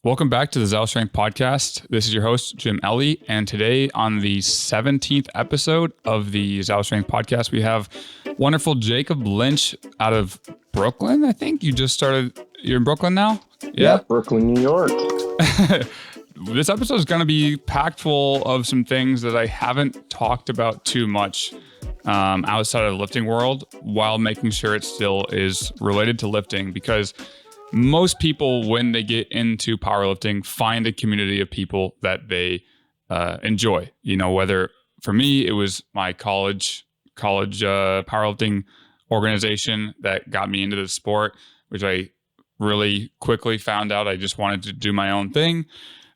Welcome back to the ZAO Strength Podcast. This is your host, Jim Elli, and today on the 17th episode of the ZAO Strength Podcast, we have wonderful Jacob Lynch out of Brooklyn, I think. You're in Brooklyn now? Yeah, Brooklyn, New York. This episode is going to be packed full of some things that I haven't talked about too much outside of the lifting world, while making sure it still is related to lifting, because most people, when they get into powerlifting, find a community of people that they enjoy. You know, whether for me, it was my college powerlifting organization that got me into the sport, which I really quickly found out I just wanted to do my own thing.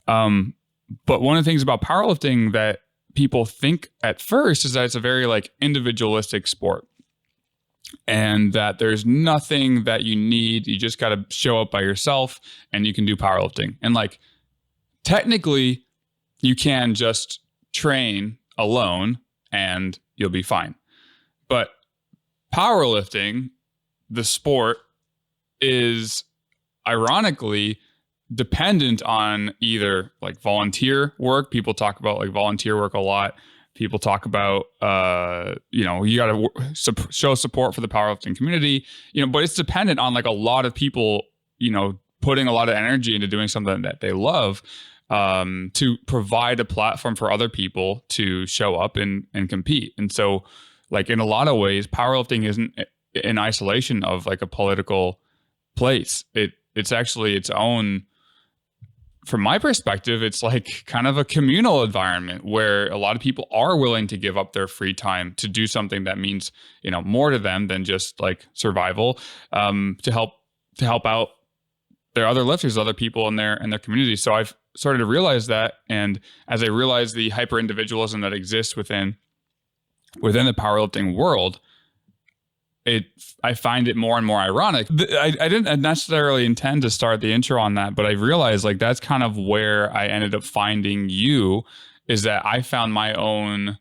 But one of the things about powerlifting that people think at first is that it's a very individualistic sport, and that there's nothing that you need. You just got to show up by yourself and you can do powerlifting. And technically you can just train alone and you'll be fine. But powerlifting, the sport, is ironically dependent on either volunteer work. People talk about volunteer work a lot. People talk about, you got to show support for the powerlifting community, but it's dependent on a lot of people, putting a lot of energy into doing something that they love, to provide a platform for other people to show up and compete. And so in a lot of ways, powerlifting isn't in isolation of a political place. It's actually its own. From my perspective, it's kind of a communal environment where a lot of people are willing to give up their free time to do something that means, more to them than just survival, to help out their other lifters, other people in their community. So I've started to realize that. And as I realize the hyper individualism that exists within the powerlifting world, I find it more and more ironic. I didn't necessarily intend to start the intro on that, but I realized that's kind of where I ended up finding you, is that I found my own,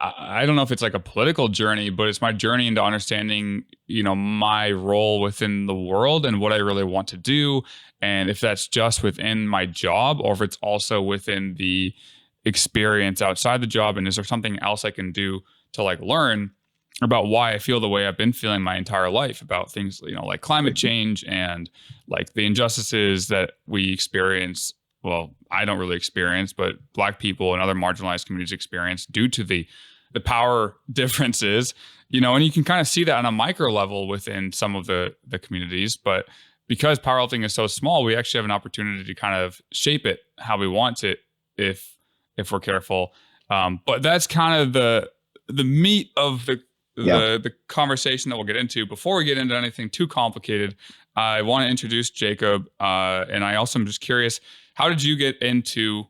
I don't know if it's a political journey, but it's my journey into understanding, my role within the world and what I really want to do. And if that's just within my job, or if it's also within the experience outside the job, and is there something else I can do to learn about why I feel the way I've been feeling my entire life about things, like climate change and the injustices that we experience. Well, I don't really experience, but Black people and other marginalized communities experience due to the power differences, and you can kind of see that on a micro level within some of the communities. But because powerlifting is so small, we actually have an opportunity to kind of shape it how we want it if we're careful. But that's kind of the meat of the conversation that we'll get into. Before we get into anything too complicated, I want to introduce Jacob. And I also am just curious, how did you get into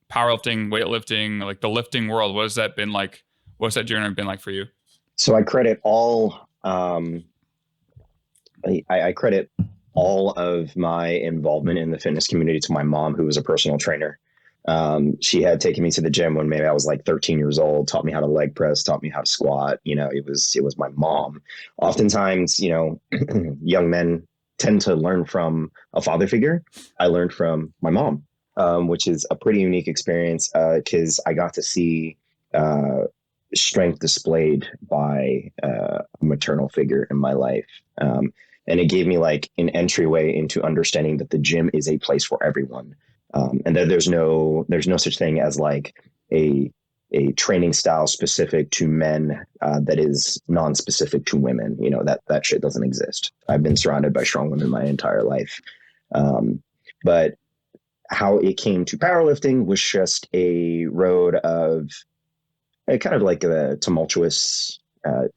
powerlifting, weightlifting, the lifting world? What has that been like? What's that journey been like for you? So I credit all, I credit all of my involvement in the fitness community to my mom, who was a personal trainer. She had taken me to the gym when maybe I was 13 years old, taught me how to leg press, taught me how to squat. It was my mom. Oftentimes, young men tend to learn from a father figure. I learned from my mom, which is a pretty unique experience, because I got to see strength displayed by a maternal figure in my life. And it gave me an entryway into understanding that the gym is a place for everyone. And that there's no such thing as a training style specific to men that is non-specific to women. That shit doesn't exist. I've been surrounded by strong women my entire life. But how it came to powerlifting was just a road of kind of a tumultuous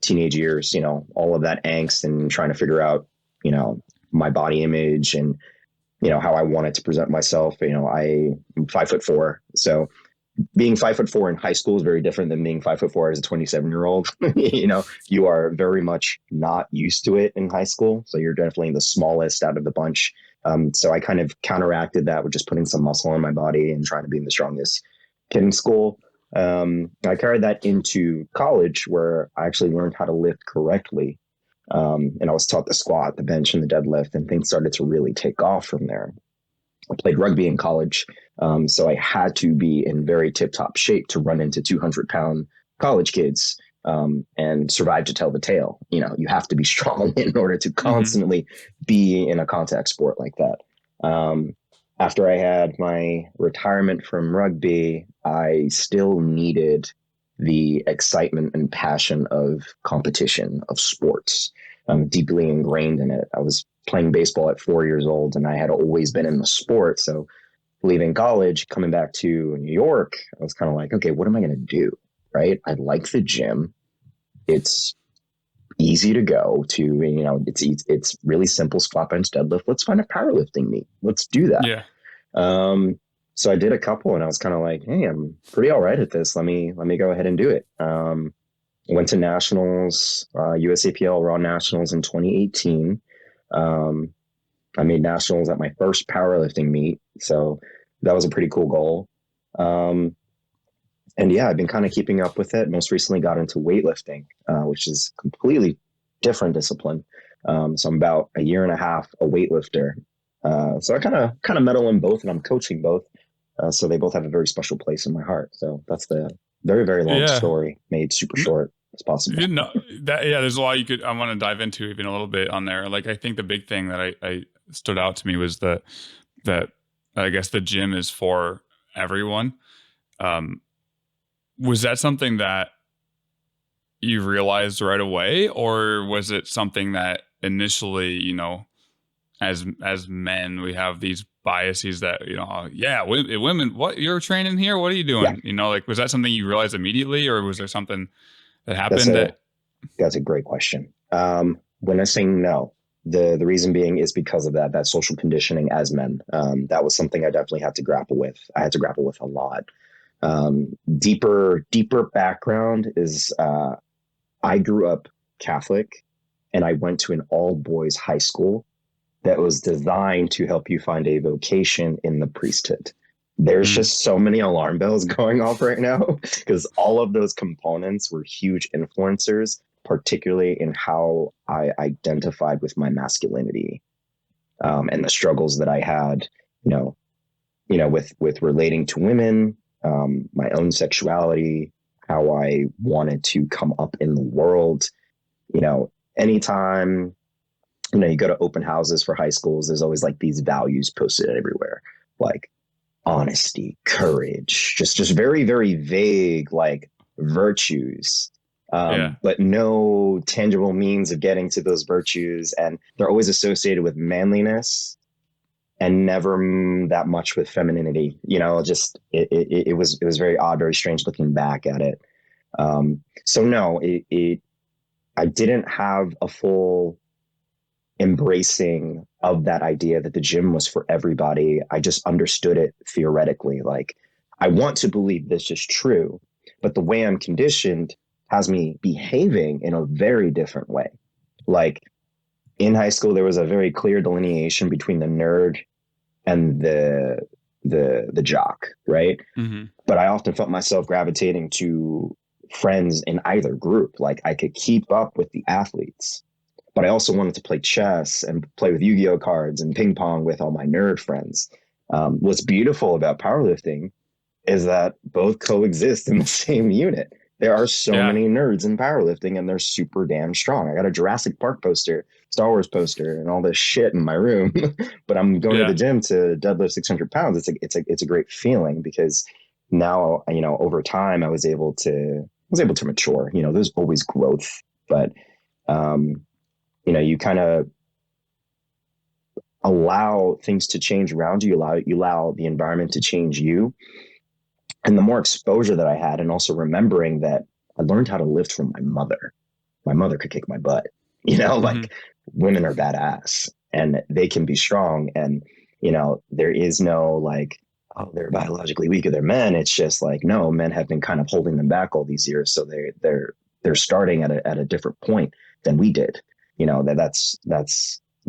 teenage years, all of that angst and trying to figure out, my body image and how I wanted to present myself. I'm 5'4", so being 5'4" in high school is very different than being 5'4" as a 27-year-old. You are very much not used to it in high school, so you're definitely the smallest out of the bunch. So I kind of counteracted that with just putting some muscle on my body and trying to be the strongest kid in school. I carried that into college, where I actually learned how to lift correctly. And I was taught the squat, the bench, and the deadlift, and things started to really take off from there. I played rugby in college, so I had to be in very tip-top shape to run into 200-pound college kids and survive to tell the tale. You know, you have to be strong in order to constantly be in a contact sport like that. After I had my retirement from rugby, I still needed the excitement and passion of competition, of sports. I'm deeply ingrained in it. I was playing baseball at 4 years old, and I had always been in the sport. So leaving college, coming back to New York, I was kind of like, okay, what am I going to do? Right. I like the gym. It's easy to go to, you know, it's really simple: squat, bench, deadlift. Let's find a powerlifting meet. Let's do that. Yeah. So I did a couple, and I was kind of like, hey, I'm pretty all right at this. Let me go ahead and do it. Went to nationals, USAPL Raw Nationals in 2018. I made nationals at my first powerlifting meet, so that was a pretty cool goal. And yeah, I've been kind of keeping up with it. Most recently got into weightlifting, which is completely different discipline. So I'm about a year and a half a weightlifter. So I kind of medal in both, and I'm coaching both. So they both have a very special place in my heart. So that's the very, very long story made super short as possible. You know, there's a lot I want to dive into even a little bit on there. Like, I think the big thing that I stood out to me was that I guess the gym is for everyone. Was that something that you realized right away, or was it something that initially, you know, as men, we have these biases that, you know, women, what, you're training here? What are you doing? Yeah. You know, like, was that something you realized immediately, or was there something that happened? That's a great question. When I say no, the reason being is because of that social conditioning as men. That was something I definitely had to grapple with. I had to grapple with a lot. Deeper background is I grew up Catholic, and I went to an all boys high school that was designed to help you find a vocation in the priesthood. There's just so many alarm bells going off right now, because all of those components were huge influencers, particularly in how I identified with my masculinity, and the struggles that I had, you know, with relating to women, my own sexuality, how I wanted to come up in the world. You know, anytime, you know, you go to open houses for high schools, there's always like these values posted everywhere, like honesty, courage, just very, very vague, like virtues, but no tangible means of getting to those virtues. And they're always associated with manliness and never that much with femininity. You know, just it was very odd, very strange looking back at it. So no, I didn't have a full embracing of that idea that the gym was for everybody. I just understood it theoretically. Like, I want to believe this is true, but the way I'm conditioned has me behaving in a very different way. Like, in high school, there was a very clear delineation between the nerd and the jock, right? Mm-hmm. But I often felt myself gravitating to friends in either group. Like, I could keep up with the athletes, but I also wanted to play chess and play with Yu-Gi-Oh cards and ping pong with all my nerd friends. What's beautiful about powerlifting is that both coexist in the same unit. There are so many nerds in powerlifting, and they're super damn strong. I got a Jurassic Park poster, Star Wars poster, and all this shit in my room, but I'm going to the gym to deadlift 600 pounds. It's a great feeling, because now, you know, over time I was able to mature. You know, there's always growth, but, you know, you kind of allow things to change around you. You allow the environment to change you. And the more exposure that I had, and also remembering that I learned how to lift from my mother. My mother could kick my butt, you know, like, women are badass and they can be strong. And, you know, there is no like, oh, they're biologically weaker, they're men. It's just like, no, men have been kind of holding them back all these years. So they're starting at a different point than we did. You know, that's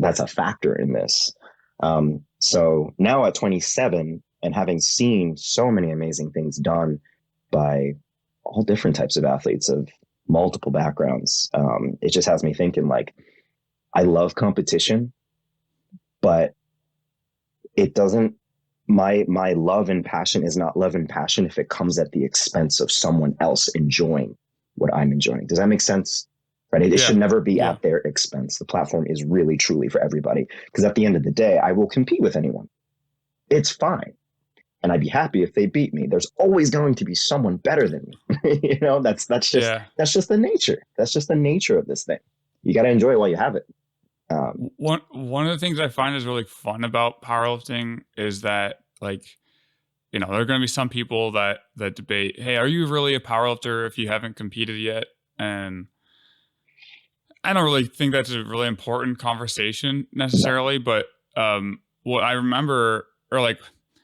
a factor in this. So now at 27, and having seen so many amazing things done by all different types of athletes, of multiple backgrounds. It just has me thinking like, I love competition, but it doesn't, my love and passion is not love and passion if it comes at the expense of someone else enjoying what I'm enjoying. Does that make sense? Right? It should never be at their expense. The platform is really, truly for everybody. Because at the end of the day, I will compete with anyone. It's fine. And I'd be happy if they beat me. There's always going to be someone better than me. You know, that's just the nature. That's just the nature of this thing. You got to enjoy it while you have it. One of the things I find is really fun about powerlifting is that, like, you know, there are going to be some people that debate, hey, are you really a powerlifter if you haven't competed yet? And I don't really think that's a really important conversation necessarily, but what I remember, or like,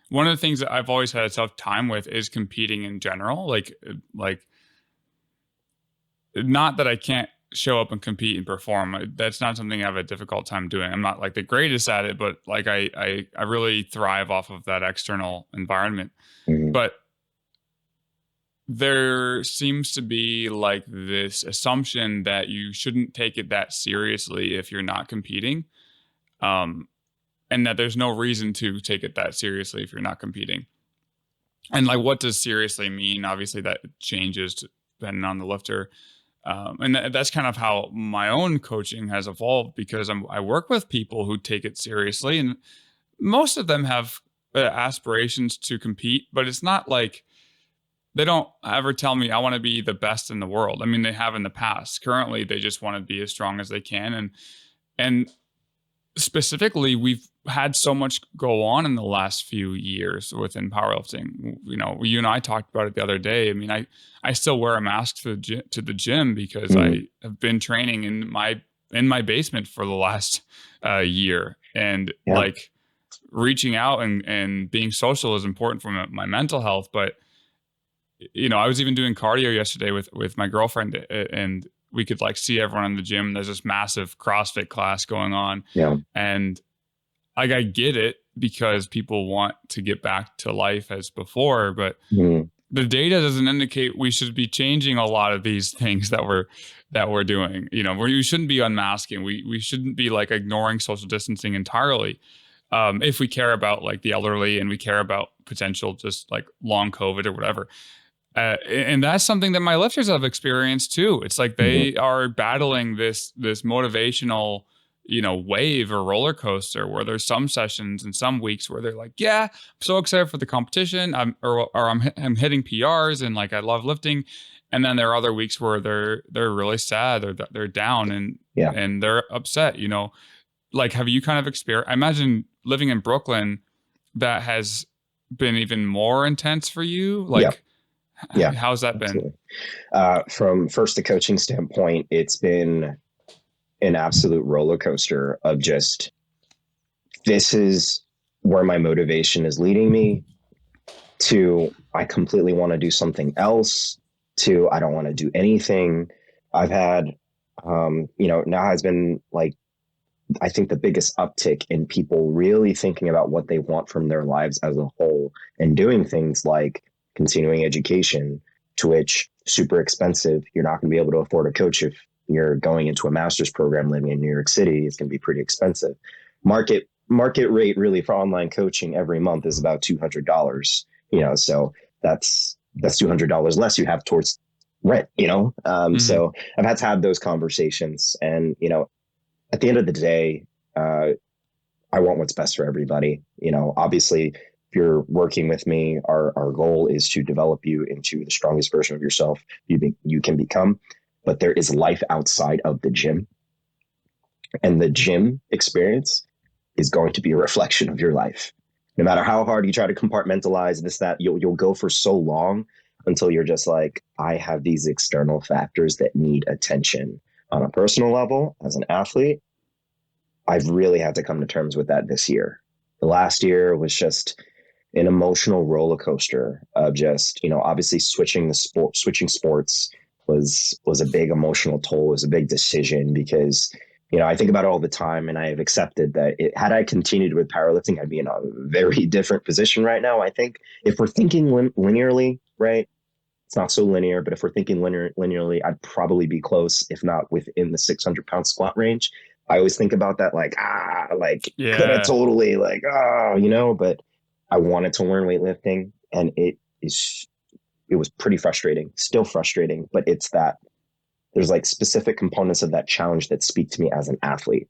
one of the things that I've always had a tough time with is competing in general. Like not that I can't show up and compete and perform. That's not something I have a difficult time doing. I'm not like the greatest at it, but like I really thrive off of that external environment. Mm-hmm. But there seems to be like this assumption that you shouldn't take it that seriously if you're not competing. And that there's no reason to take it that seriously if you're not competing. And like, what does seriously mean? Obviously that changes depending on the lifter. And that's kind of how my own coaching has evolved, because I work with people who take it seriously, and most of them have aspirations to compete, but it's not like they don't ever tell me I want to be the best in the world. I mean, they have in the past. Currently, they just want to be as strong as they can. And specifically, we've had so much go on in the last few years within powerlifting. You know, you and I talked about it the other day. I mean, I still wear a mask to the gym because I have been training in my basement for the last year, and like reaching out and being social is important for my mental health. But you know, I was even doing cardio yesterday with my girlfriend, and we could like see everyone in the gym. There's this massive CrossFit class going on. Yeah. And like, I get it because people want to get back to life as before, but the data doesn't indicate we should be changing a lot of these things that we're doing. You know, we shouldn't be unmasking. We shouldn't be like ignoring social distancing entirely. If we care about like the elderly and we care about potential just like long COVID or whatever. And that's something that my lifters have experienced too. It's like they are battling this motivational, you know, wave or roller coaster where there's some sessions and some weeks where they're like, yeah, I'm so excited for the competition. I'm hitting PRs and like, I love lifting. And then there are other weeks where they're really sad or they're down and they're upset, you know. Like, have you kind of experienced, I imagine living in Brooklyn, that has been even more intense for you? Like, how's that been? From first the coaching standpoint, it's been an absolute roller coaster of just, this is where my motivation is leading me, to I completely want to do something else, to I don't want to do anything. I've had, you know, now has been like, I think the biggest uptick in people really thinking about what they want from their lives as a whole and doing things like continuing education, to which super expensive. You're not going to be able to afford a coach if you're going into a master's program living in New York City. It's going to be pretty expensive. Market rate really for online coaching every month is about $200. You know, so that's $200 less you have towards rent. You know, so I've had to have those conversations, and you know, at the end of the day, I want what's best for everybody. You know, obviously, if you're working with me, our goal is to develop you into the strongest version of yourself you can become. But there is life outside of the gym. And the gym experience is going to be a reflection of your life. No matter how hard you try to compartmentalize this, that, you'll go for so long until you're just like, I have these external factors that need attention. On a personal level, as an athlete, I've really had to come to terms with that this year. The last year was just an emotional roller coaster of just, you know, obviously switching sports was a big emotional toll. It was a big decision because, you know, I think about it all the time, and I have accepted that had I continued with powerlifting, I'd be in a very different position right now. I think if we're thinking linearly, right? It's not so linear, but if we're thinking linearly, I'd probably be close, if not within the 600-pound squat range. I always think about that, like, could have Yeah. totally, like, but I wanted to learn weightlifting, and it was pretty frustrating, still frustrating, but it's that there's like specific components of that challenge that speak to me as an athlete.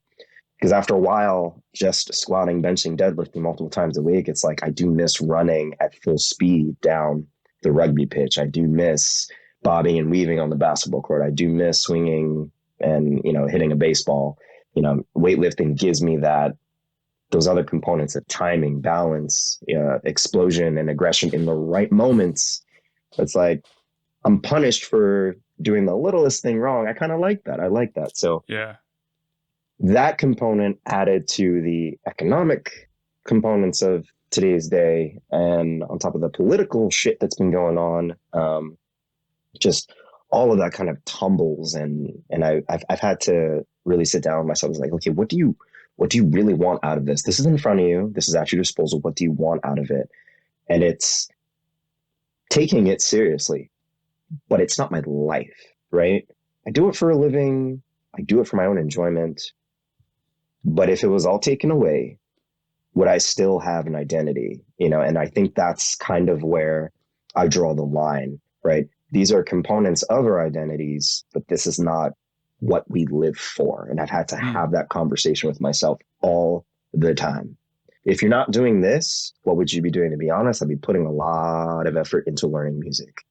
Because after a while, just squatting, benching, deadlifting multiple times a week, it's like I do miss running at full speed down the rugby pitch. I do miss bobbing and weaving on the basketball court. I do miss swinging and, hitting a baseball. Weightlifting gives me those other components of timing, balance, explosion, and aggression in the right moments. It's like I'm punished for doing the littlest thing wrong. I kind of like that. I like that. So Yeah. that component added to the economic components of today's day, and on top of the political shit that's been going on, just all of that kind of tumbles. And I've had to really sit down with myself and like, okay, what do you really want out of this? This is in front of you. This is at your disposal. What do you want out of it? And it's taking it seriously, but it's not my life, right? I do it for a living. I do it for my own enjoyment. But if it was all taken away, would I still have an identity? And I think that's kind of where I draw the line, right? These are components of our identities, but this is not what we live for. And I've had to have that conversation with myself all the time. If you're not doing this, what would you be doing? To be honest, I'd be putting a lot of effort into learning music.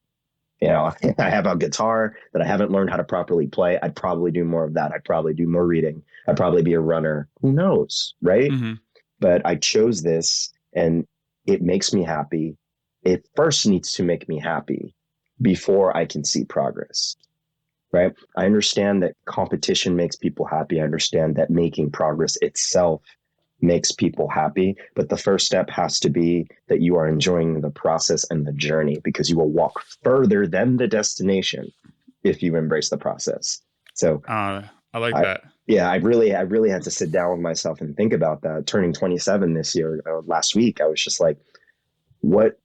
I have a guitar that I haven't learned how to properly play. I'd probably do more of that. I'd probably do more reading. I'd probably be a runner. Who knows, right? Mm-hmm. But I chose this, and it makes me happy. It first needs to make me happy before I can see progress, right? I understand that competition makes people happy. I understand that making progress itself makes people happy. But the first step has to be that you are enjoying the process and the journey, because you will walk further than the destination if you embrace the process. So I like that. Yeah, I really had to sit down with myself and think about that. Turning 27 this year, last week, I was just like, what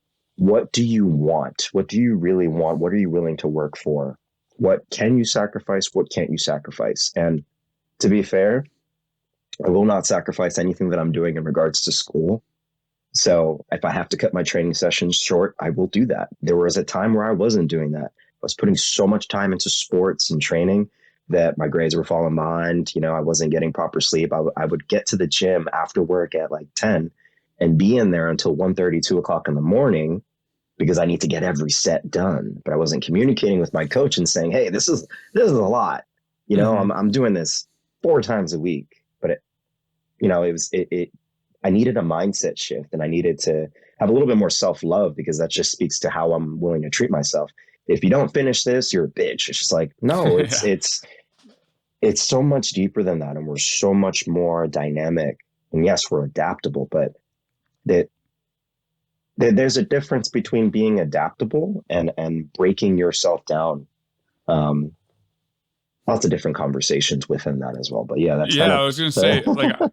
do you want? What do you really want? What are you willing to work for? What can you sacrifice? What can't you sacrifice? And to be fair, I will not sacrifice anything that I'm doing in regards to school. So if I have to cut my training sessions short, I will do that. There was a time where I wasn't doing that. I was putting so much time into sports and training that my grades were falling behind. I wasn't getting proper sleep. I would get to the gym after work at like 10 and be in there until 1:30, 2 o'clock in the morning, because I need to get every set done. But I wasn't communicating with my coach and saying, hey, this is a lot. I'm doing this 4 times a week. But I needed a mindset shift, and I needed to have a little bit more self-love, because that just speaks to how I'm willing to treat myself. If you don't finish this, you're a bitch. It's just like, no, it's so much deeper than that. And we're so much more dynamic. And yes, we're adaptable, but there's a difference between being adaptable and breaking yourself down. Lots of different conversations within that as well. But yeah, that's I was going to say,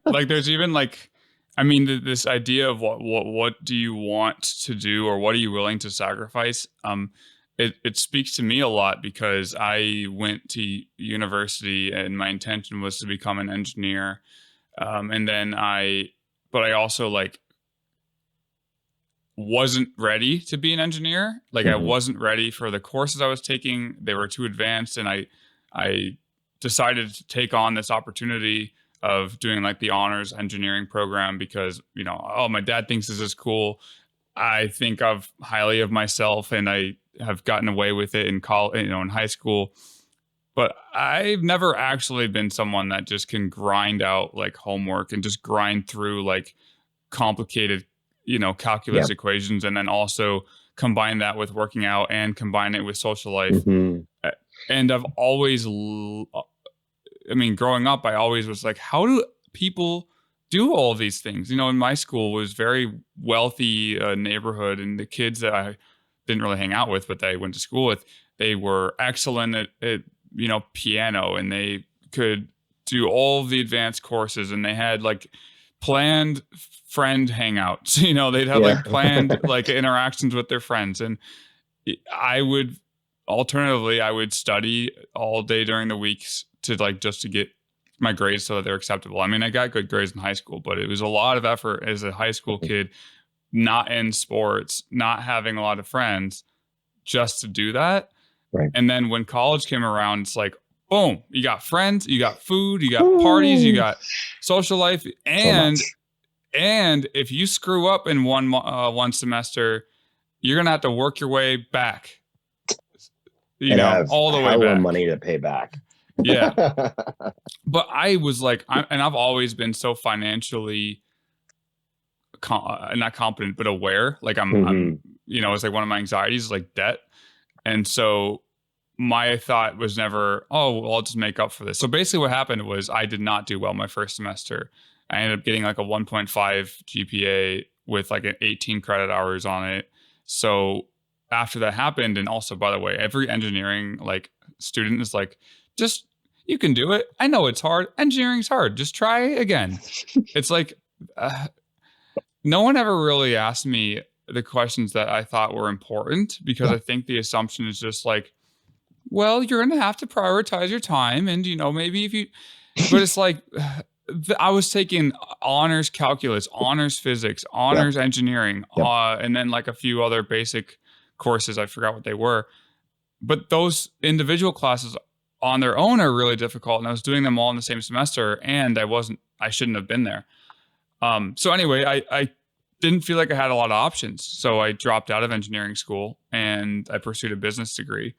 like there's even this idea of what do you want to do, or what are you willing to sacrifice? It speaks to me a lot, because I went to university and my intention was to become an engineer. But I also wasn't ready to be an engineer. I wasn't ready for the courses I was taking. They were too advanced. And I decided to take on this opportunity of doing the honors engineering program, because, my dad thinks this is cool. I think highly of myself, and I have gotten away with it in college, in high school. But I've never actually been someone that just can grind out homework and just grind through complicated, calculus equations, and then also combine that with working out and combine it with social life. And I've always, growing up, I always was like, how do people do all these things? In my school was very wealthy neighborhood, and the kids that I didn't really hang out with, but that I went to school with, they were excellent at piano, and they could do all of the advanced courses, and they had planned friend hangouts. They'd have planned interactions with their friends. And I would alternatively, I would study all day during the weeks to like just to get my grades so that they're acceptable. I mean, I got good grades in high school, but it was a lot of effort as a high school kid, not in sports, not having a lot of friends, just to do that. Right. And then when college came around, it's like, boom, you got friends, you got food, you got parties, you got social life, and if you screw up in one semester, you're gonna have to work your way back. You know, all the way back. Money to pay back. Yeah. But I was like, and I've always been so financially not competent, but aware. Like I'm, you know, it's like one of my anxieties is like debt. And so my thought was never, oh, well, I'll just make up for this. So basically what happened was I did not do well my first semester. I ended up getting like a 1.5 GPA with like an 18 credit hours on it. So after that happened, and also, by the way, every engineering like student is like, just, you can do it. I know it's hard. Engineering's hard. Just try again. It's like, no one ever really asked me the questions that I thought were important, because I think the assumption is just like, well, you're going to have to prioritize your time. And, you know, maybe if you, but it's like, I was taking honors calculus, honors physics, honors engineering, and then like a few other basic courses. I forgot what they were. But those individual classes on their own are really difficult. And I was doing them all in the same semester, and I shouldn't have been there. So anyway, I didn't feel like I had a lot of options. So I dropped out of engineering school and I pursued a business degree,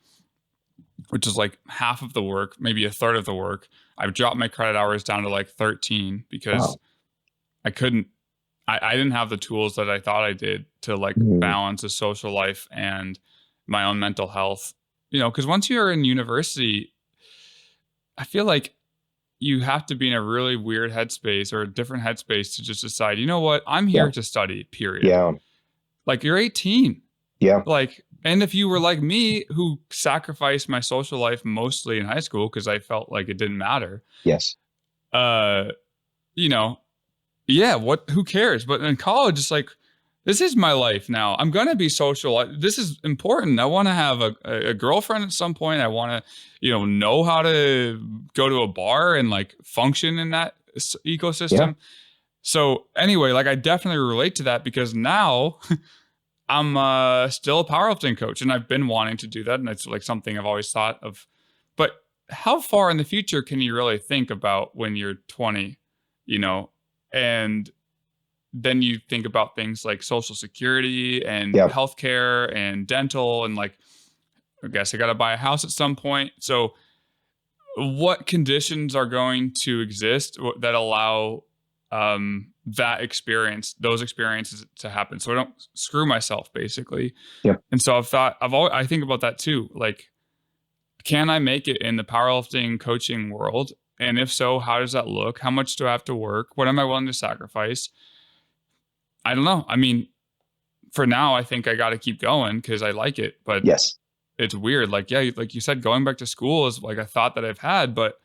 which is like half of the work, maybe a third of the work. I've dropped my credit hours down to like 13 because I didn't have the tools that I thought I did to like balance a social life and my own mental health. You know, because once you're in university, I feel like you have to be in a really weird headspace or a different headspace to just decide, you know what, I'm here to study, period. Yeah. Like you're 18. Yeah. Like, and if you were like me, who sacrificed my social life mostly in high school because I felt like it didn't matter. Yes. You know, who cares? But in college, it's like, this is my life now. I'm going to be social. This is important. I want to have a girlfriend at some point. I want to, know how to go to a bar and like function in that ecosystem. Yeah. So anyway, like I definitely relate to that because now I'm still a powerlifting coach and I've been wanting to do that. And it's like something I've always thought of. But how far in the future can you really think about when you're 20, and then you think about things like social security and healthcare and dental and like, I guess I got to buy a house at some point. So what conditions are going to exist that allow those experiences to happen so I don't screw myself basically. Yep. And so I think about that too. Like, can I make it in the powerlifting coaching world? And if so, how does that look? How much do I have to work? What am I willing to sacrifice? I don't know. I mean, for now, I think I got to keep going because I like it. But yes, it's weird. Like, like you said, going back to school is like a thought that I've had. But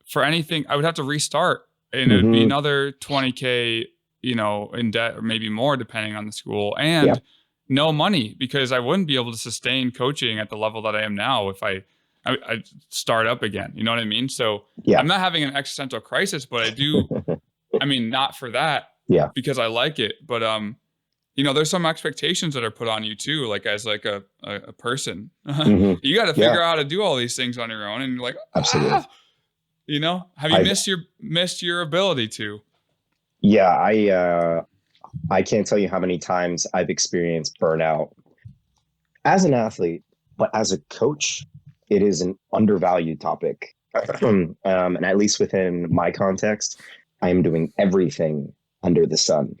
for anything, I would have to restart. And it would be another 20K, in debt or maybe more, depending on the school. And no money because I wouldn't be able to sustain coaching at the level that I am now if I start up again. You know what I mean? So I'm not having an existential crisis, but I do. I mean, not for that. Yeah, because I like it, but there's some expectations that are put on you too, like as like a person. You got to figure out how to do all these things on your own, and you're like, absolutely. Have you missed your ability to? Yeah, I can't tell you how many times I've experienced burnout as an athlete, but as a coach, it is an undervalued topic. And at least within my context, I am doing everything under the sun.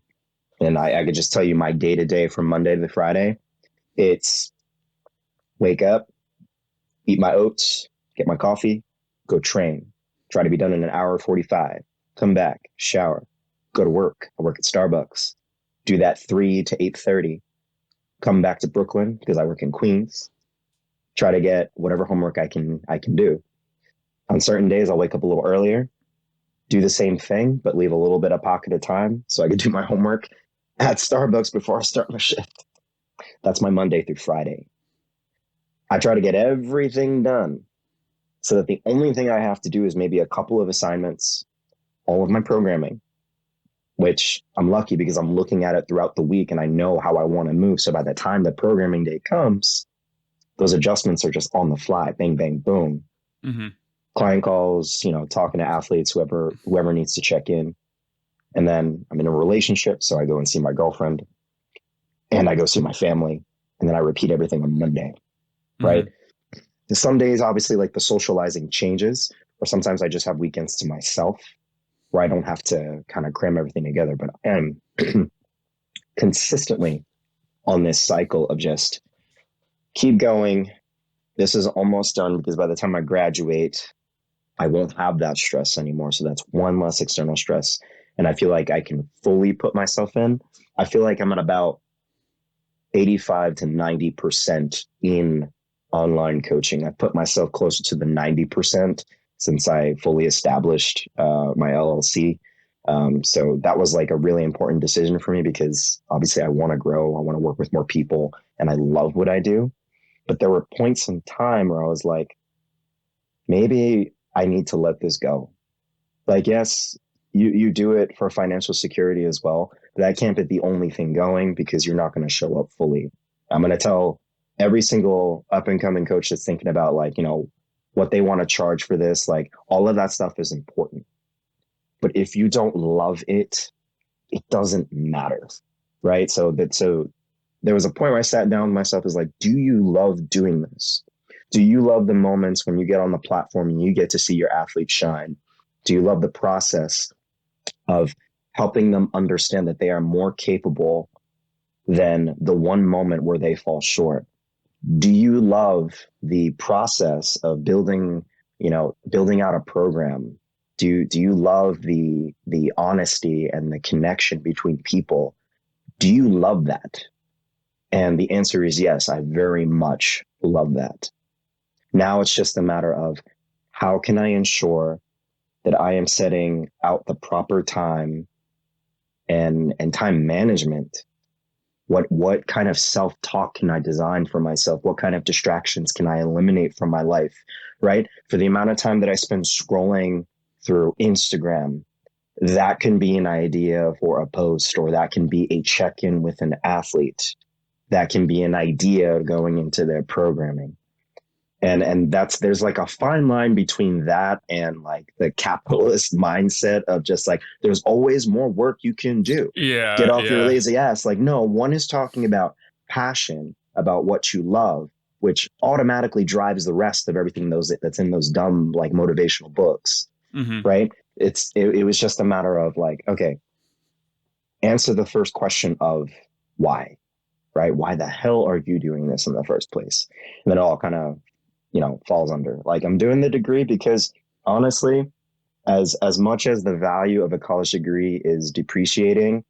And I could just tell you my day-to-day from Monday to Friday. It's wake up, eat my oats, get my coffee, go train, try to be done in an hour 45, come back, shower, go to work. I work at Starbucks, do that 3 to 8:30, come back to Brooklyn because I work in Queens, try to get whatever homework I can do. On certain days, I'll wake up a little earlier, do the same thing, but leave a little bit of pocket of time so I could do my homework at Starbucks before I start my shift. That's my Monday through Friday. I try to get everything done so that the only thing I have to do is maybe a couple of assignments, all of my programming, which I'm lucky because I'm looking at it throughout the week and I know how I want to move. So by the time the programming day comes, those adjustments are just on the fly, bang, bang, boom. Mm-hmm. Client calls, talking to athletes, whoever needs to check in. And then I'm in a relationship, so I go and see my girlfriend and I go see my family. And then I repeat everything on Monday, right? Mm-hmm. Some days, obviously, like the socializing changes, or sometimes I just have weekends to myself where I don't have to kind of cram everything together. But I am consistently on this cycle of just keep going. This is almost done because by the time I graduate, I won't have that stress anymore. So that's one less external stress. And I feel like I can fully put myself in. I feel like I'm at about 85 to 90% in online coaching. I put myself closer to the 90% since I fully established my LLC. So that was like a really important decision for me because obviously I want to grow. I want to work with more people and I love what I do. But there were points in time where I was like, maybe I need to let this go. Like, yes, you do it for financial security as well, but that can't be the only thing going because you're not going to show up fully. I'm going to tell every single up and coming coach that's thinking about like, what they want to charge for this, like all of that stuff is important. But if you don't love it, it doesn't matter. Right. So there was a point where I sat down with myself is like, do you love doing this? Do you love the moments when you get on the platform and you get to see your athletes shine? Do you love the process of helping them understand that they are more capable than the one moment where they fall short? Do you love the process of building out a program? Do you love the honesty and the connection between people? Do you love that? And the answer is yes, I very much love that. Now it's just a matter of how can I ensure that I am setting out the proper time and time management. What kind of self-talk can I design for myself? What kind of distractions can I eliminate from my life? Right? For the amount of time that I spend scrolling through Instagram, that can be an idea for a post, or that can be a check-in with an athlete. That can be an idea going into their programming. And there's like a fine line between that and like the capitalist mindset of just like there's always more work you can do. Get Yeah, off your yeah. lazy ass. Like, no, one is talking about passion, about what you love, which automatically drives the rest of everything that's in those dumb like motivational books. Mm-hmm. Right. It was just a matter of like, okay, answer the first question of why. Right? Why the hell are you doing this in the first place? And then it all kind of falls under like I'm doing the degree because honestly, as much as the value of a college degree is depreciating,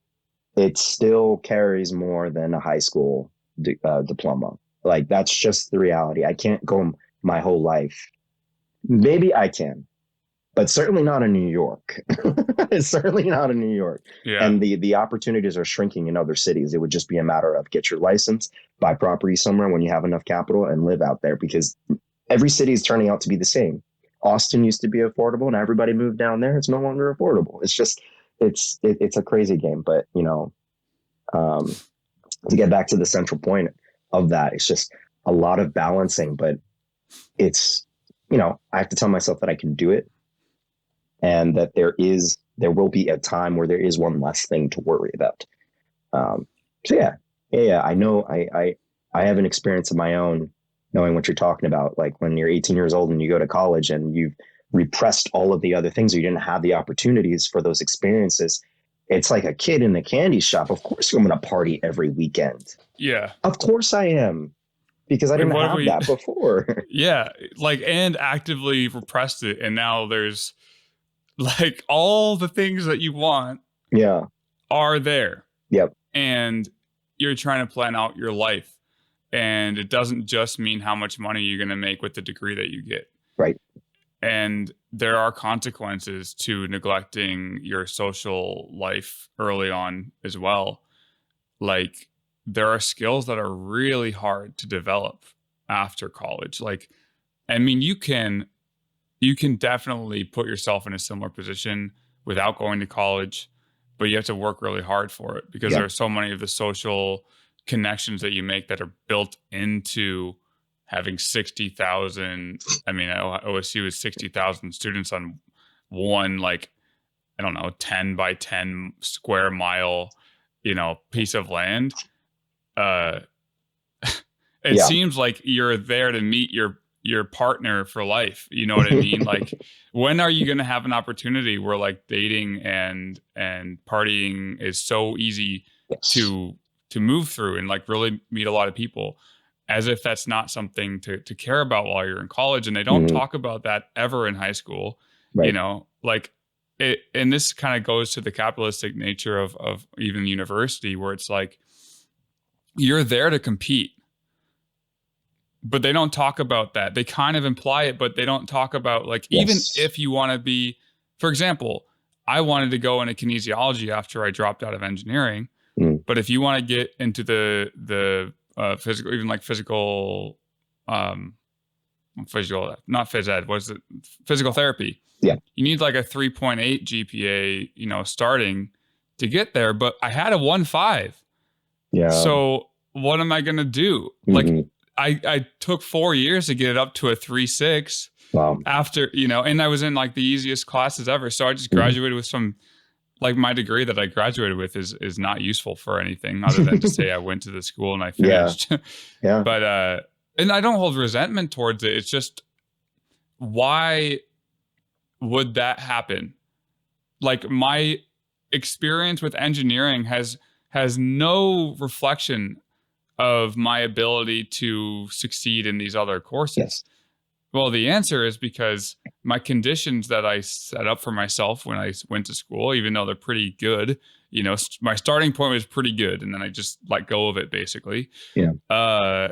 it still carries more than a high school diploma. Like that's just the reality. I can't go my whole life. Maybe I can, but certainly not in New York. It's certainly not in New York. Yeah. And the opportunities are shrinking in other cities. It would just be a matter of get your license, buy property somewhere when you have enough capital and live out there because every city is turning out to be the same. Austin used to be affordable and everybody moved down there. It's no longer affordable. It's just, it's a crazy game. But, to get back to the central point of that, it's just a lot of balancing, but it's, I have to tell myself that I can do it and that there will be a time where there is one less thing to worry about. So yeah. I know I have an experience of my own knowing what you're talking about. Like when you're 18 years old and you go to college and you've repressed all of the other things, or you didn't have the opportunities for those experiences. It's like a kid in the candy shop. Of course, I'm going to party every weekend. Yeah. Of course I am, because I Wait, didn't what have have we? that before. Yeah, like and actively repressed it, and now there's like all the things that you want Yeah. are there, Yep. and you're trying to plan out your life, and it doesn't just mean how much money you're going to make with the degree that you get. Right. And there are consequences to neglecting your social life early on as well. Like there are skills that are really hard to develop after college. Like, I mean, you can definitely put yourself in a similar position without going to college, but you have to work really hard for it because there are so many of the social connections that you make that are built into having 60,000. I mean, OSU is 60,000 students on one, like, I don't know, 10 by 10 square mile, piece of land. It seems like you're there to meet your partner for life. You know what I mean? Like, when are you going to have an opportunity where like dating and partying is so easy to move through and like really meet a lot of people, as if that's not something to care about while you're in college. And they don't talk about that ever in high school, like it. And this kind of goes to the capitalistic nature of even university, where it's like, you're there to compete. But they don't talk about that. They kind of imply it, but they don't talk about, like, even if you want to be, for example, I wanted to go into kinesiology after I dropped out of engineering. But if you want to get into the physical, even like physical, not phys ed, was it physical therapy? Yeah. You need like a 3.8 GPA, starting to get there. But I had a 1.5. Yeah. So what am I going to do? Like, I took 4 years to get it up to a 3.6. Wow. After, and I was in like the easiest classes ever. So I just graduated with some, like, my degree that I graduated with is not useful for anything other than to say I went to the school and I finished. Yeah. But, and I don't hold resentment towards it. It's just, why would that happen? Like, my experience with engineering has no reflection of my ability to succeed in these other courses. Yes. Well, the answer is because my conditions that I set up for myself when I went to school, even though they're pretty good, my starting point was pretty good, and then I just let go of it, basically. Yeah. Are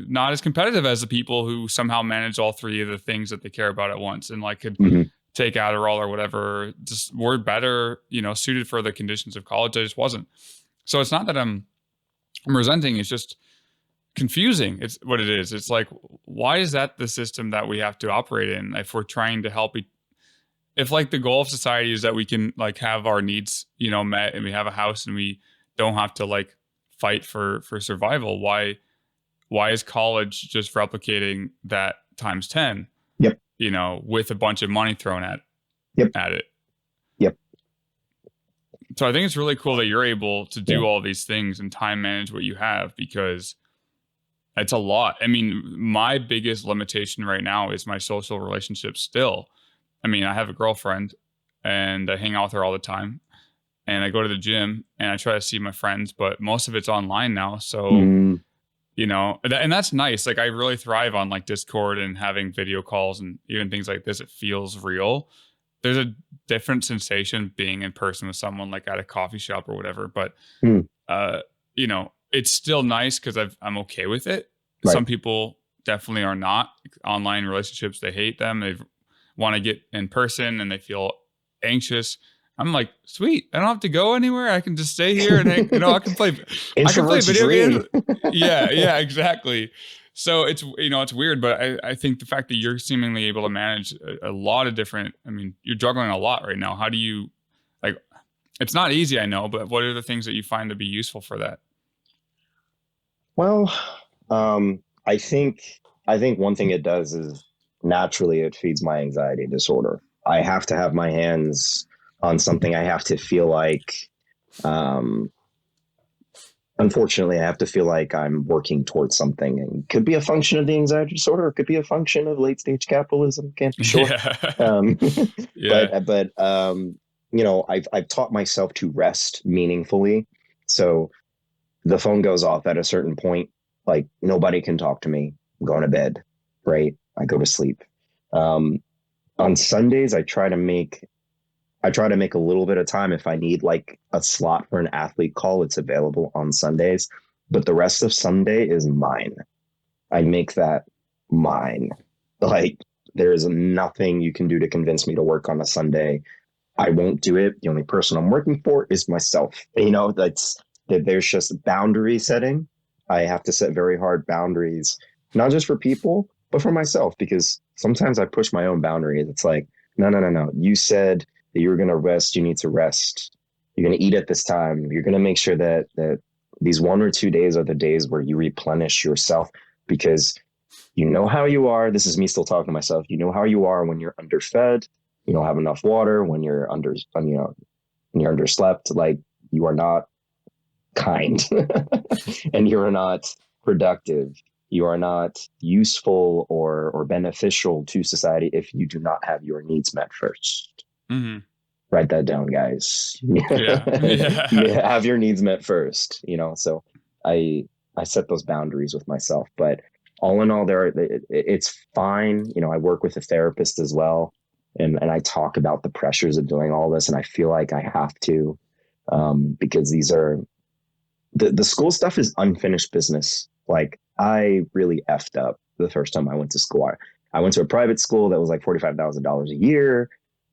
not as competitive as the people who somehow manage all three of the things that they care about at once, and like could take Adderall or whatever. Just were better, suited for the conditions of college. I just wasn't. So it's not that I'm resenting. It's just confusing. It's what it is. It's like, why is that the system that we have to operate in if we're trying to help? If like the goal of society is that we can like have our needs, met, and we have a house and we don't have to like fight for survival, why is college just replicating that times 10? Yep. With a bunch of money thrown at it. Yep. So I think it's really cool that you're able to do all these things and time manage what you have, because it's a lot. I mean, my biggest limitation right now is my social relationships still. I mean, I have a girlfriend and I hang out with her all the time, and I go to the gym and I try to see my friends, but most of it's online now. So, and that's nice. Like, I really thrive on like Discord and having video calls and even things like this. It feels real. There's a different sensation being in person with someone, like at a coffee shop or whatever. But, it's still nice because I'm okay with it. Right. Some people definitely are not. Online relationships, they hate them. They want to get in person and they feel anxious. I'm like, sweet, I don't have to go anywhere. I can just stay here and I can play video games. Yeah, exactly. So it's, it's weird, but I think the fact that you're seemingly able to manage a lot of different, I mean, you're juggling a lot right now. How do you, like, it's not easy, I know, but what are the things that you find to be useful for that? Well, I think one thing it does is naturally it feeds my anxiety disorder. I have to have my hands on something. I have to feel like, unfortunately, I have to feel like I'm working towards something, and it could be a function of the anxiety disorder. It could be a function of late stage capitalism. Can't be sure. But I've taught myself to rest meaningfully. So the phone goes off at a certain point, like nobody can talk to me. I'm going to bed, right? I go to sleep. On Sundays, I try to make a little bit of time. If I need like a slot for an athlete call, it's available on Sundays, but the rest of Sunday is mine. I make that mine. Like, there's nothing you can do to convince me to work on a Sunday. I won't do it. The only person I'm working for is myself. There's just boundary setting. I have to set very hard boundaries, not just for people, but for myself, because sometimes I push my own boundaries. It's like, no, no, no, no. You said that you were going to rest. You need to rest. You're going to eat at this time. You're going to make sure that these 1 or 2 days are the days where you replenish yourself, because you know how you are. This is me still talking to myself. You know how you are when you're underfed. You don't have enough water, when you're when you're underslept. Like, you are not kind and you're not productive. You are not useful or beneficial to society if you do not have your needs met first. Mm-hmm. Write that down, guys. Yeah. Yeah, have your needs met first, so I set those boundaries with myself. But all in all, it's fine. I work with a therapist as well, and I talk about the pressures of doing all this, and I feel like I have to, because these are the school stuff is unfinished business. Like, I really effed up the first time I went to school. I went to a private school that was like $45,000 a year.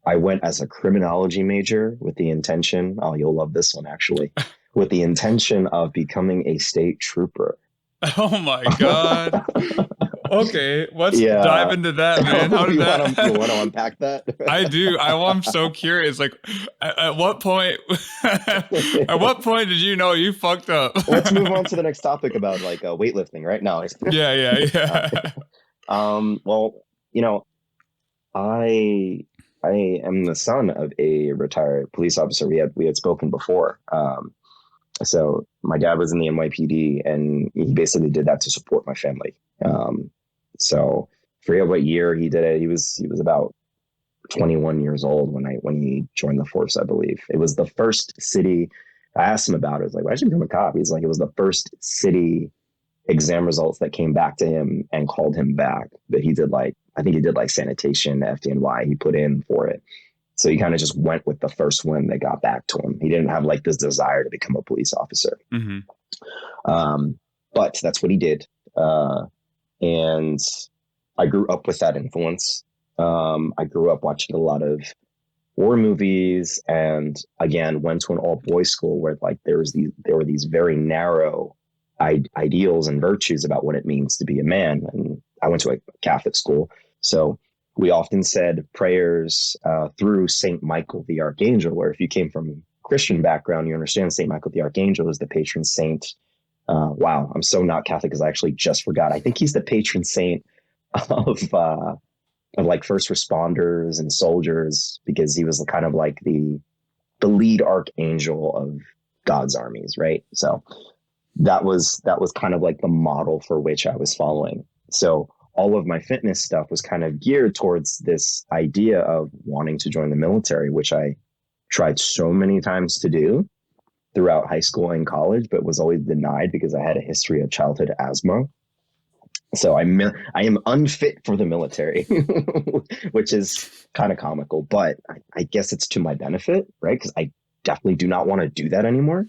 I went as a criminology major with the intention, oh, you'll love this one actually, with the intention of becoming a state trooper. Oh my God. Okay, let's Yeah. dive into that, man. How did you that? Want to unpack that? I do. I'm so curious. Like, at what point? At what point did you know you fucked up? Let's move on to the next topic about like weightlifting right now. Yeah. Well, I am the son of a retired police officer. We had spoken before. So my dad was in the NYPD, and he basically did that to support my family. So I forget what year he did it. He was about 21 years old when he joined the force, I believe. It was the first city. I asked him about it. I was like, why'd you become a cop? He's like, it was the first city exam results that came back to him and called him back. That he did I think he did sanitation, FDNY. He put in for it. So he kind of just went with the first one that got back to him. He didn't have this desire to become a police officer. Mm-hmm. But that's what he did. And I grew up with that influence. I grew up watching a lot of war movies, and again, went to an all boys school where there were these very narrow ideals and virtues about what it means to be a man. And I went to a Catholic school, so we often said prayers through Saint Michael the Archangel, where if you came from a Christian background, you understand Saint Michael the Archangel is the patron saint. Wow, I'm so not Catholic because I actually just forgot. I think he's the patron saint of first responders and soldiers, because he was kind of like the lead archangel of God's armies, right? So that was kind of like the model for which I was following. So all of my fitness stuff was kind of geared towards this idea of wanting to join the military, which I tried so many times to do throughout high school and college, but was always denied because I had a history of childhood asthma. So I am unfit for the military, which is kind of comical, but I guess it's to my benefit, right? Because I definitely do not want to do that anymore.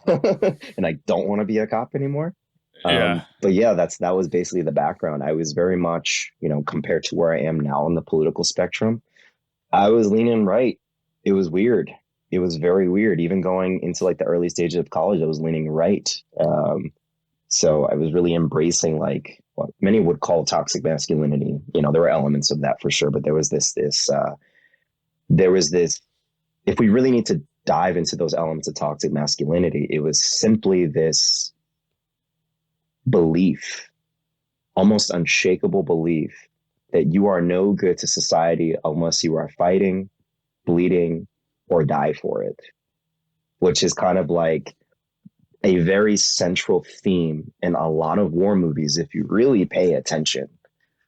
And I don't want to be a cop anymore. Yeah. But yeah, that was basically the background. I was very much, compared to where I am now on the political spectrum, I was leaning right. It was weird. It was very weird. Even going into the early stages of college, I was leaning right. So I was really embracing what many would call toxic masculinity. There were elements of that for sure, but there was this, if we really need to dive into those elements of toxic masculinity, it was simply this belief, almost unshakable belief, that you are no good to society unless you are fighting, bleeding, or die for it, which is kind of like a very central theme in a lot of war movies. If you really pay attention,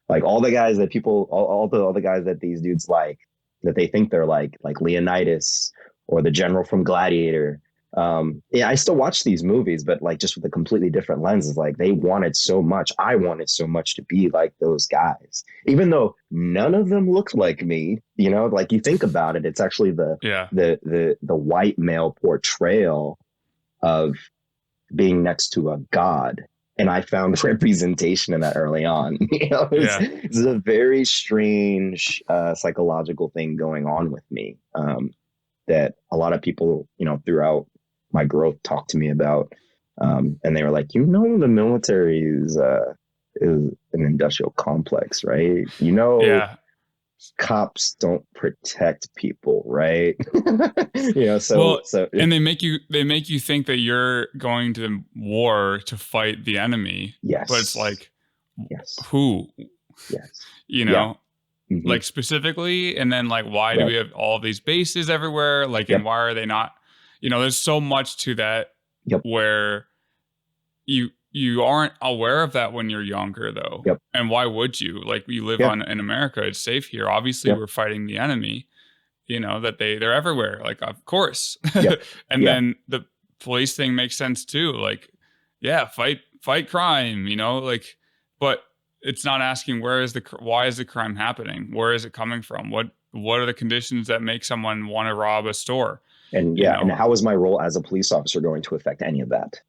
all the guys that all the guys that these dudes that they think they're like Leonidas or the general from Gladiator. Yeah, I still watch these movies, but just with a completely different lens. They wanted so much. I wanted so much to be like those guys, even though none of them looked like me. You think about it, it's actually the white male portrayal of being next to a god. And I found representation in that early on. It's a very strange psychological thing going on with me, that a lot of people, throughout my growth talk to me about. And they were like, you know, the military is an industrial complex, right? You know, Yeah. cops don't protect people, right? You know, Well, so and they make you think that you're going to war to fight the enemy, but it's yes, like, yes, who, yes, you yeah, know, hmm like specifically, and then like, why do right, we have all these bases everywhere? Like, and yep, why are they not, there's so much to that yep, where you aren't aware of that when you're younger though. yep, And why would you? Like, we live yeah, on in America, it's safe here. Obviously yep, we're fighting the enemy, that they're everywhere, like, of course. yep, And yeah, then the police thing makes sense too, like, yeah, fight crime, like, but it's not asking why is the crime happening, where is it coming from, what are the conditions that make someone want to rob a store, and you yeah, and know how is my role as a police officer going to affect any of that?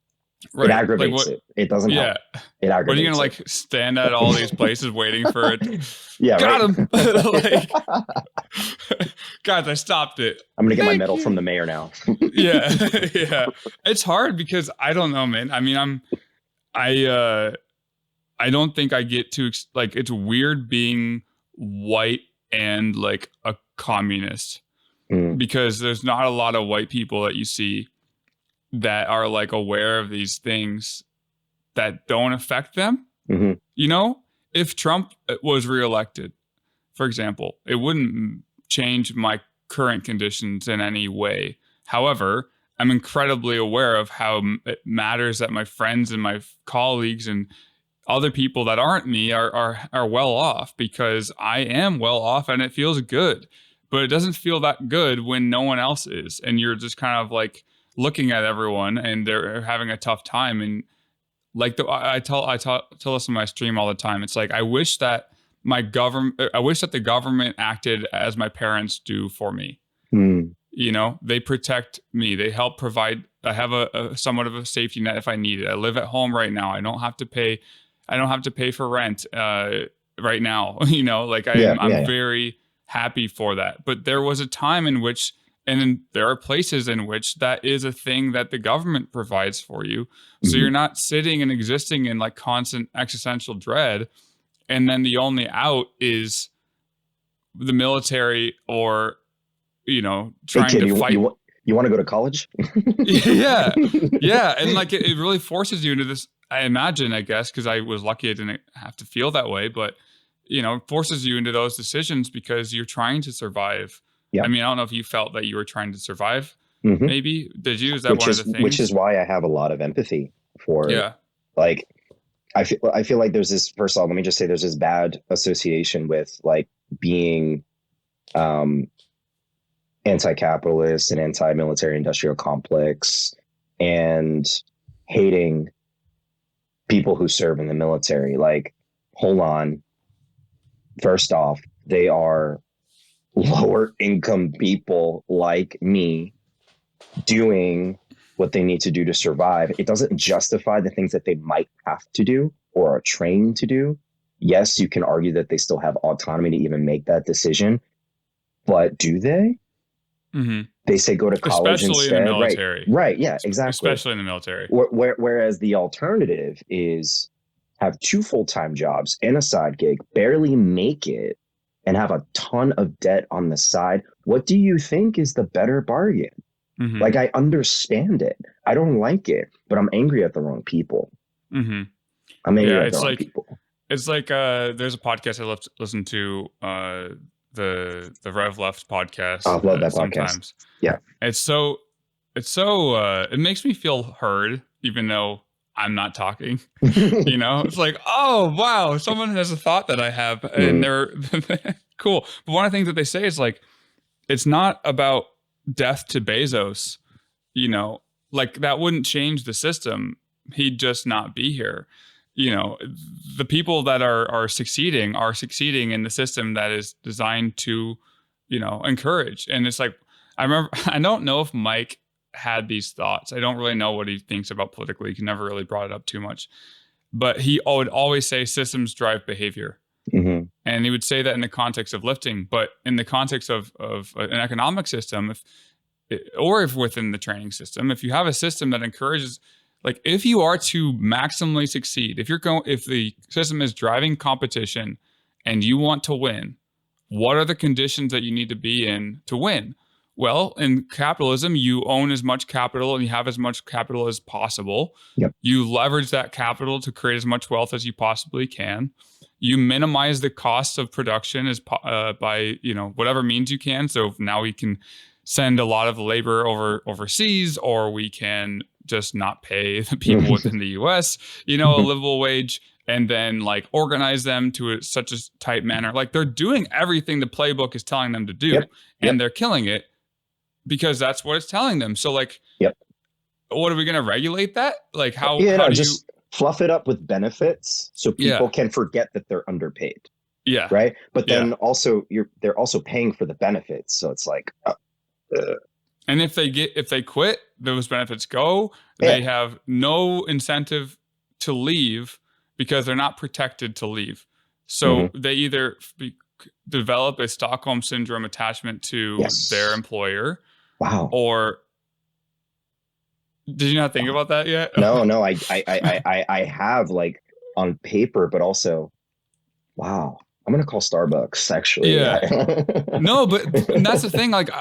It right, like, aggravates what, it. It doesn't help. yeah, It what are you gonna aggravates it. like stand at all these places waiting for it? Yeah, Got right. him. Like, guys, I stopped it, I'm gonna get my thank medal from you. the mayor now. Yeah. Yeah, it's hard because I don't know, man. I mean, I I don't think I get to like, it's weird being white and like a communist, Mm, because there's not a lot of white people that you see that are like aware of these things that don't affect them. hmm If Trump was reelected, for example, it wouldn't change my current conditions in any way. However, I'm incredibly aware of how it matters that my friends and my colleagues and other people that aren't me are well off, because I am well off and it feels good. But it doesn't feel that good when no one else is, and you're just kind of like looking at everyone and they're having a tough time. And like, I tell this in my stream all the time. It's like, I wish that the government acted as my parents do for me. mm, They protect me. They help provide. I have a somewhat of a safety net if I need it. I live at home right now. I don't have to pay. I don't have to pay for rent right now. Like, yeah, I'm yeah, yeah. very happy for that. But there was a time in which, and then there are places in which that is a thing that the government provides for you. So hmm you're not sitting and existing in like constant existential dread. And then the only out is the military, or, Hey trying kid, to you fight. you want to go to college? Yeah. Yeah. And like, it really forces you into this, I imagine, I guess, because I was lucky I didn't have to feel that way, but, it forces you into those decisions because you're trying to survive. Yeah. I mean, I don't know if you felt that you were trying to survive. hmm Maybe. Did you? Is that one of the Which is things? why I have a lot of empathy for, Yeah. like, I feel like there's this, first of all, let me just say, there's this bad association with like being um anti-capitalist and anti-military industrial complex and hating people who serve in the military. Like, hold on. First off, they are lower income people like me doing what they need to do to survive. It doesn't justify the things that they might have to do or are trained to do. Yes, you can argue that they still have autonomy to even make that decision, but do they? Mm-hmm. They say go to college Especially in the instead. Right. military. Right. Yeah, exactly. Especially in the military. Whereas the alternative is have two full-time jobs and a side gig, barely make it, and have a ton of debt on the side. What do you think is the better bargain? Mm-hmm. Like, I understand it. I don't like it, but I'm angry at the wrong people. Mm-hmm. I'm angry Yeah. at the wrong people. It's like, there's a podcast I love to listen to, the Rev Left podcast, I love that podcast. sometimes. Yeah. It makes me feel heard, even though I'm not talking. It's like, oh wow, someone has a thought that I have, and they're cool. But one of the things that they say is like, it's not about death to Bezos. Like, that wouldn't change the system. He'd just not be here. The people that are succeeding in the system that is designed to, encourage. And it's like, I don't know if Mike had these thoughts. I don't really know what he thinks about politically. He never really brought it up too much, but he would always say systems drive behavior. Mm-hmm. And he would say that in the context of lifting, but in the context of an economic system, if within the training system, if you have a system that encourages, Like if you are to maximally succeed, if the system is driving competition and you want to win, what are the conditions that you need to be in to win? Well, in capitalism, you own as much capital and you have as much capital as possible. Yep. You leverage that capital to create as much wealth as you possibly can. You minimize the cost of production by whatever means you can. So now we can send a lot of labor overseas, or we can just not pay the people within the U.S. A livable wage, and then like organize them to such a tight manner. Like they're doing everything the playbook is telling them to do, and they're killing it because that's what it's telling them. So like, what are we going to regulate that? Like how do you fluff it up with benefits so people can forget that they're underpaid? Yeah. Right. But then also they're also paying for the benefits. So it's like, and if they quit, those benefits go. They have no incentive to leave because they're not protected to leave. So they either develop a Stockholm syndrome attachment to their employer. Wow. Or did you not think about that yet? No, I have, like, on paper, but also, wow. I'm going to call Starbucks, actually. Yeah. No, but that's the thing. Like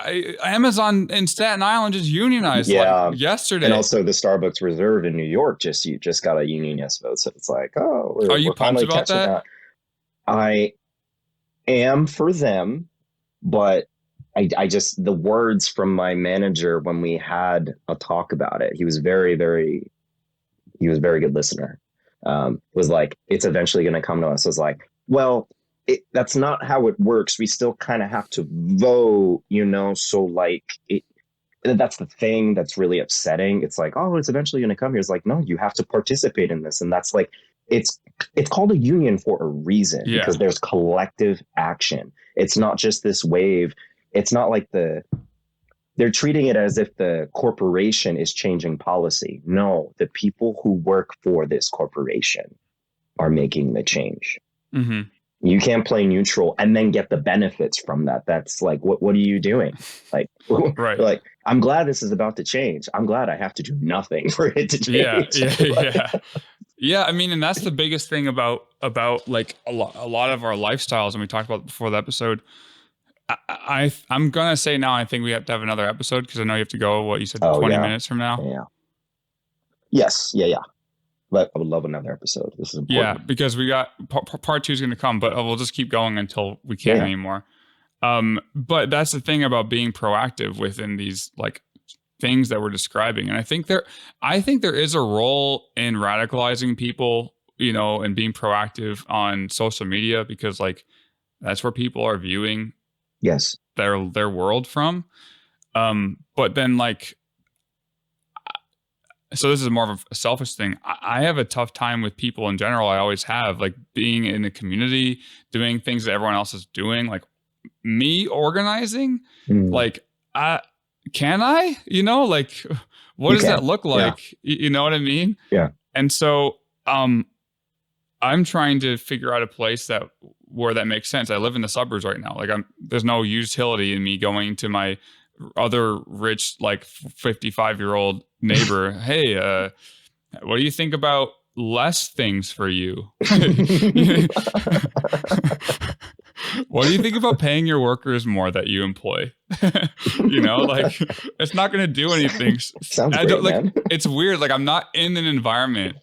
Amazon in Staten Island just unionized like yesterday. And also the Starbucks Reserve in New York just got a union vote. So it's like, are you pumped about that? I am for them, but I just, the words from my manager when we had a talk about it, he was a very good listener. Was like, it's eventually going to come to us. I was like, well, that's not how it works. We still kind of have to vote, so like that's the thing that's really upsetting. It's like, oh, it's eventually going to come here. It's like, no, you have to participate in this. And that's like, it's called a union for a reason, because there's collective action. It's not just this wave. It's not like they're treating it as if the corporation is changing policy. No, the people who work for this corporation are making the change. Mm-hmm. You can't play neutral and then get the benefits from that. That's like, what are you doing? Like, right. Like, I'm glad this is about to change. I'm glad I have to do nothing for it to change. Yeah. I mean, and that's the biggest thing about like a lot of our lifestyles. And we talked about before the episode. I'm going to say now, I think we have to have another episode because I know you have to go, what you said, 20 minutes from now. Yeah. Yes. Yeah. But I would love another episode. This is important. Yeah, because we got part 2 is going to come, but we'll just keep going until we can't anymore. But that's the thing about being proactive within these like things that we're describing. And I think there is a role in radicalizing people, and being proactive on social media, because like that's where people are viewing their world from. But then like, so this is more of a selfish thing. I have a tough time with people in general. I always have, like being in a community, doing things that everyone else is doing, like me organizing, like, can I, like, what does that look like? Yeah. You know what I mean? Yeah. And so, I'm trying to figure out a place where that makes sense. I live in the suburbs right now. Like there's no utility in me going to my other rich, like 55-year-old neighbor. Hey, what do you think about less things for you? What do you think about paying your workers more that you employ? Like it's not going to do anything. Sounds great, man. It's weird. Like I'm not in an environment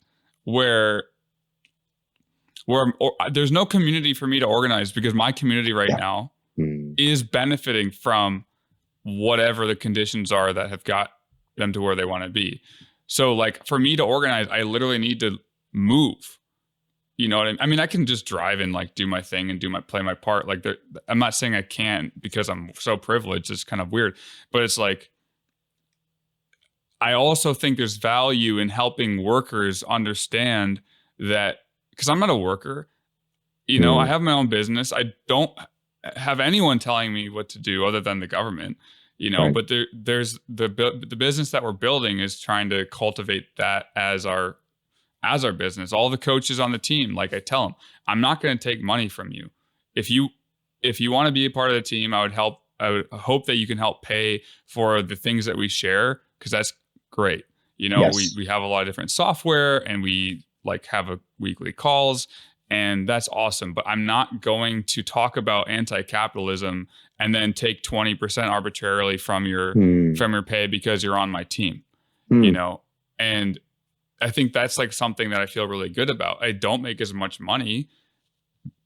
where there's no community for me to organize, because my community right now is benefiting from whatever the conditions are that have got them to where they want to be. So like for me to organize, I literally need to move. You know what I mean? I mean, I can just drive and like do my thing and play my part. Like I'm not saying I can't because I'm so privileged. It's kind of weird, but it's like, I also think there's value in helping workers understand that, because I'm not a worker, I have my own business. I don't have anyone telling me what to do other than the government, right. But there's the business that we're building is trying to cultivate that as our business. All the coaches on the team, like I tell them, I'm not going to take money from you. If you want to be a part of the team, I would hope that you can help pay for the things that we share, because that's great. You know, Yes. we have a lot of different software, and we like have a weekly calls, and that's awesome. But I'm not going to talk about anti-capitalism and then take 20% arbitrarily from your pay because you're on my team, you know? And I think that's like something that I feel really good about. I don't make as much money,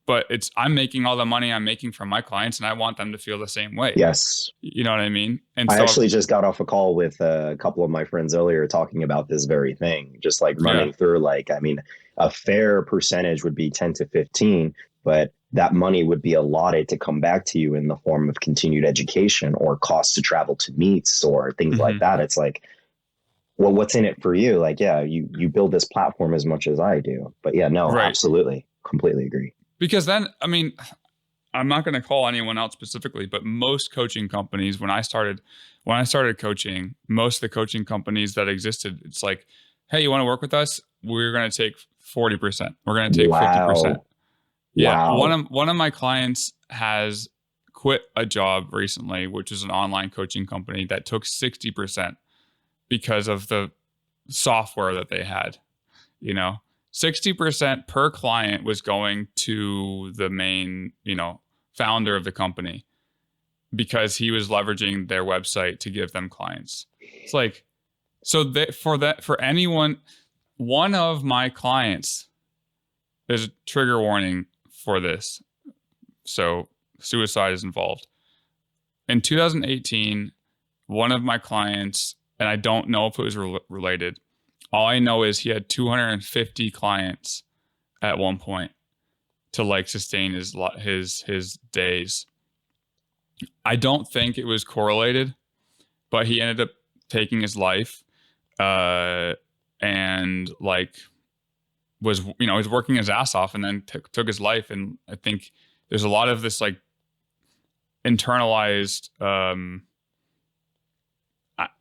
but I'm making all the money I'm making from my clients, and I want them to feel the same way. Yes. You know what I mean? And I so actually just got off a call with a couple of my friends earlier talking about this very thing, just like running through, like, I mean, a fair percentage would be 10 to 15, but that money would be allotted to come back to you in the form of continued education or costs to travel to meets or things like that. It's like, well, what's in it for you? Like, yeah, you build this platform as much as I do. But yeah, no, absolutely. Completely agree. Because then, I mean, I'm not going to call anyone out specifically, but most coaching companies, when I started coaching, most of the coaching companies that existed, it's like, hey, you want to work with us? We're going to take 40%. We're going to take 50%. Yeah. One of my clients has quit a job recently, which is an online coaching company that took 60% because of the software that they had, you know, 60% per client was going to the main, you know, founder of the company because he was leveraging their website to give them clients. It's like, so for anyone, one of my clients, there's a trigger warning for this. So suicide is involved. In 2018, one of my clients, and I don't know if it was related. All I know is he had 250 clients at one point to like sustain his days. I don't think it was correlated, but he ended up taking his life, and like was working his ass off, and then took his life. And I think there's a lot of this like internalized.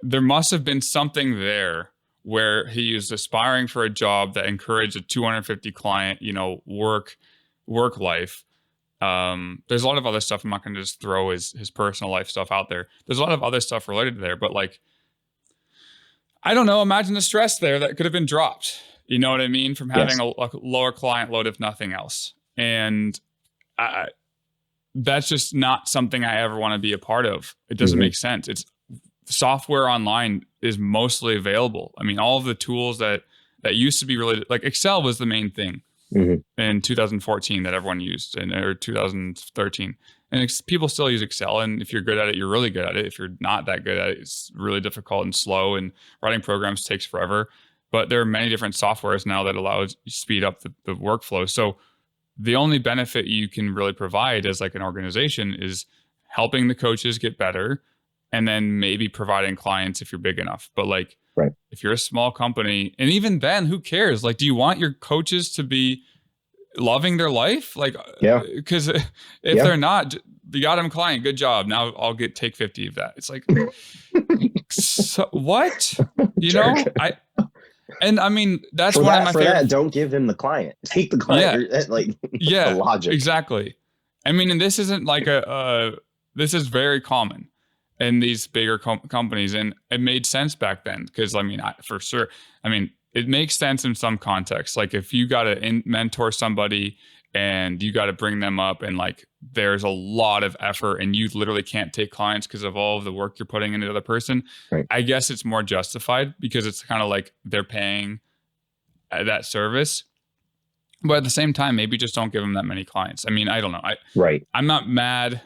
There must have been something there where he was aspiring for a job that encouraged a 250 client, you know, work life. There's a lot of other stuff. I'm not going to just throw his personal life stuff out there. There's a lot of other stuff related to there, but like, I don't know, imagine the stress there that could have been dropped. You know what I mean? From having a lower client load, if nothing else. And that's just not something I ever want to be a part of. It doesn't make sense. It's software online is mostly available. I mean, all of the tools that used to be related, like Excel was the main thing in 2014 that everyone used, or 2013. And people still use Excel. And if you're good at it, you're really good at it. If you're not that good at it, it's really difficult and slow, and writing programs takes forever. But there are many different softwares now that allow you to speed up the workflow. So the only benefit you can really provide as like an organization is helping the coaches get better, and then maybe providing clients if you're big enough. But like, if you're a small company, and even then, who cares? Like, do you want your coaches to be loving their life? Like, because if they're not, you got them client, good job. Now I'll take 50 of that. It's like, so what? You know, I mean, that's one of my favorite. That, don't give him the client. Take the client. The logic. Exactly. I mean, and this isn't like this is very common in these bigger companies, and it made sense back then because, I mean, for sure, I mean, it makes sense in some contexts. Like if you got to mentor somebody and you got to bring them up, and like there's a lot of effort and you literally can't take clients because of all of the work you're putting into the other person. I guess it's more justified because it's kind of like they're paying that service. But at the same time, maybe just don't give them that many clients. I mean, I don't know. I'm not mad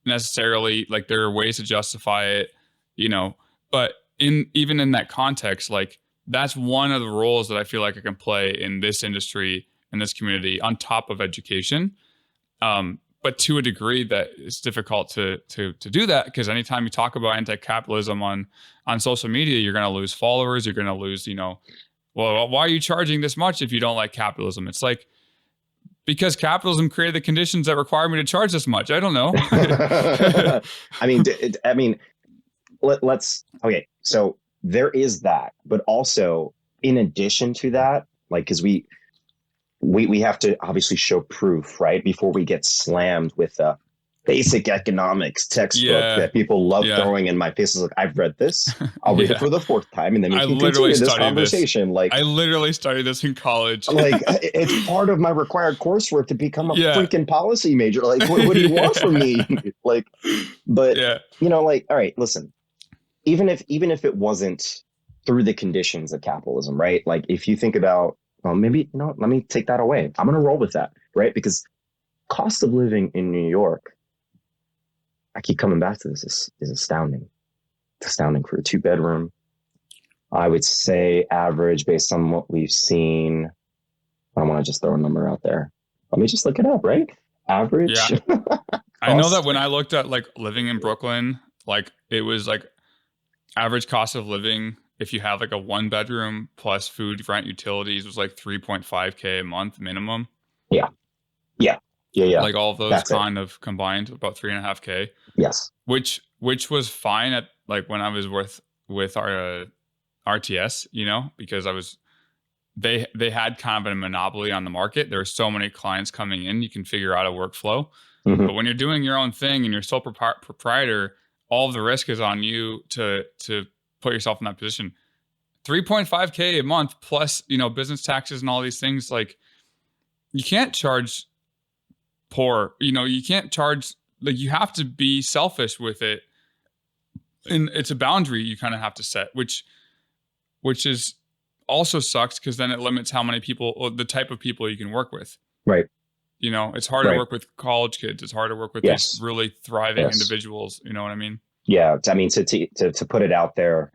necessarily. Like there are ways to justify it, you know, but even in that context, like that's one of the roles that I feel like I can play in this industry, in this community, on top of education. But to a degree that it's difficult to do that, because anytime you talk about anti-capitalism on social media, you're going to lose followers. You're going to lose, you know, well, why are you charging this much if you don't like capitalism? It's like, because capitalism created the conditions that require me to charge this much. I don't know. I mean, let's, okay. So there is that, but also in addition to that, like, cause we have to obviously show proof, right? Before we get slammed with basic economics textbook Yeah. that people love Yeah. throwing in my face. Is like, I've read this. I'll read it Yeah. for the fourth time, and then we I can literally continue this studied this. conversation. Like, I literally studied this in college. it's part of my required coursework to become a Yeah. freaking policy major. Like, what do you want from me? Like, but Yeah. like, all right, listen, even if it wasn't through the conditions of capitalism, right? Like, if you think about, well, maybe, let me take that away. I'm going to roll with that, right? Because cost of living in New York, I keep coming back to this, is astounding. It's astounding for a 2-bedroom. I would say average based on what we've seen. I don't want to just throw a number out there. Let me just look it up, right? Average. Yeah. I know that when I looked at like living in Brooklyn, like it was like average cost of living, if you have like a 1-bedroom plus food, rent, utilities, was like 3.5K a month minimum. Yeah. Like all of those That's kind of combined, about 3.5K. Yes. Which was fine at like when I was with our RTS, because they had kind of a monopoly on the market. There were so many clients coming in, you can figure out a workflow. Mm-hmm. But when you're doing your own thing and you're sole proprietor, all of the risk is on you to put yourself in that position. 3.5K a month plus, business taxes and all these things, like you can't charge poor, you can't charge, like you have to be selfish with it. And it's a boundary you kind of have to set, which is also sucks because then it limits how many people, or the type of people you can work with. Right. It's hard to work with college kids. It's hard to work with these really thriving individuals. You know what I mean? Yeah. I mean, to put it out there,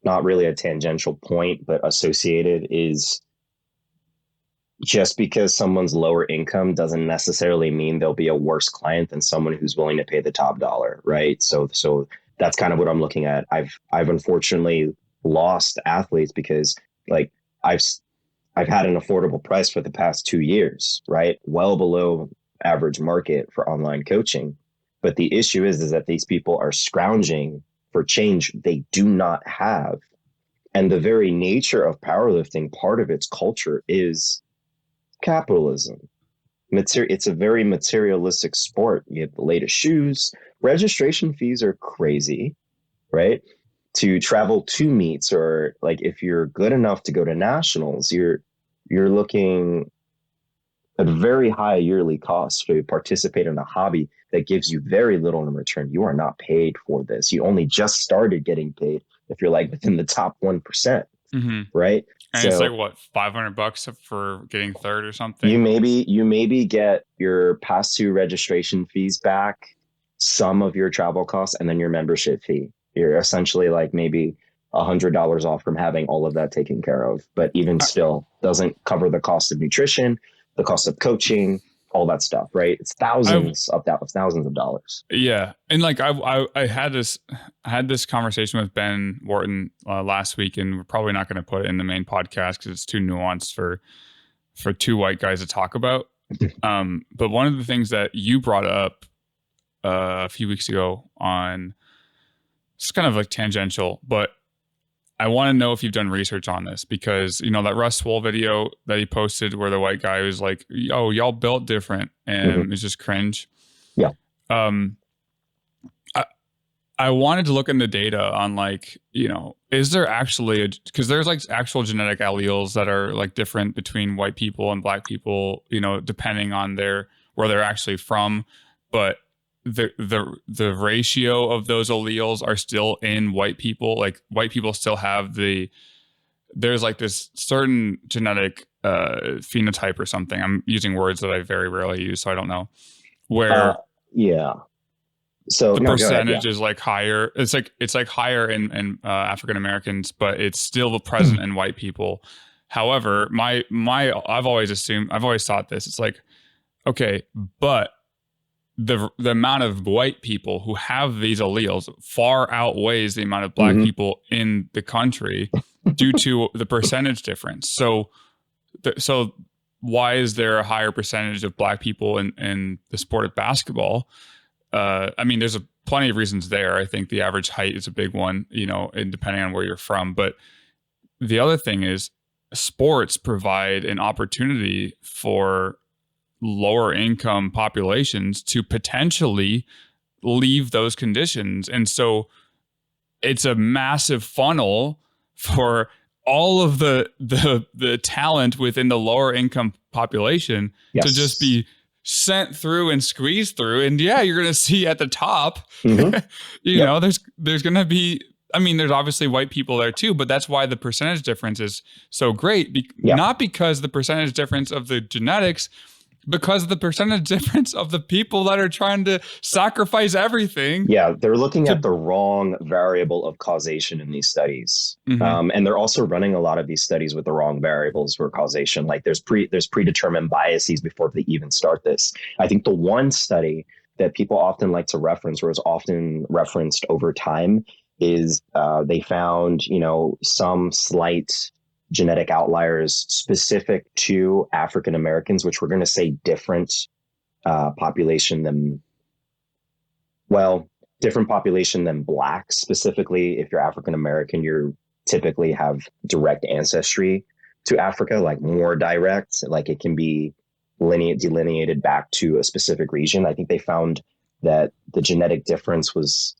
not really a tangential point, but associated, is just because someone's lower income doesn't necessarily mean they'll be a worse client than someone who's willing to pay the top dollar. Right. So that's kind of what I'm looking at. I've unfortunately lost athletes because like I've had an affordable price for the past 2 years, right? Well below average market for online coaching. But the issue is that these people are scrounging for change they do not have. And the very nature of powerlifting, part of its culture is capitalism. It's a very materialistic sport. You have the latest shoes. Registration fees are crazy, right? To travel to meets, or like if you're good enough to go to nationals, you're looking at very high yearly costs to participate in a hobby that gives you very little in return. You are not paid for this. You only just started getting paid if you're like within the top 1%, right? And so it's like what, $500 for getting third or something? You maybe get your past 2 registration fees back, some of your travel costs, and then your membership fee. You're essentially like maybe $100 off from having all of that taken care of. But even still, doesn't cover the cost of nutrition, the cost of coaching, all that stuff, right? It's thousands of dollars. Yeah. And like I had this conversation with Ben Wharton last week, and we're probably not going to put it in the main podcast because it's too nuanced for 2 white guys to talk about. But one of the things that you brought up a few weeks ago on, it's kind of like tangential, but I want to know if you've done research on this, because that Russ Swole video that he posted where the white guy was like, "Oh, y'all built different," and it's just cringe. Yeah. I wanted to look into data on like, is there actually because there's like actual genetic alleles that are like different between white people and black people, depending on where they're actually from, but the ratio of those alleles are still in white people. Like white people still have there's like this certain genetic phenotype or something. I'm using words that I very rarely use, so I don't know, where so the percentage is like higher. It's like higher in African Americans, but it's still present in white people. However, I've always thought this. It's like, okay, but the amount of white people who have these alleles far outweighs the amount of black people in the country due to the percentage difference. So why is there a higher percentage of black people in the sport of basketball? I mean, there's plenty of reasons there. I think the average height is a big one, and depending on where you're from. But the other thing is sports provide an opportunity for lower income populations to potentially leave those conditions. And so it's a massive funnel for all of the talent within the lower income population to just be sent through and squeezed through. And yeah, you're going to see at the top, you know, there's going to be, I mean, there's obviously white people there too, but that's why the percentage difference is so great. Not because the percentage difference of the genetics, because of the percentage difference of the people that are trying to sacrifice everything. Yeah, they're looking at the wrong variable of causation in these studies. And they're also running a lot of these studies with the wrong variables for causation. Like there's predetermined biases before they even start this. I think the one study that people often like to reference, or is often referenced over time, is they found, you know, some slight genetic outliers specific to African Americans, which we're going to say different population than, different population than Black. Specifically, if you're African American, you typically have direct ancestry to Africa, like more direct, like it can be delineated back to a specific region. I think they found that the genetic difference was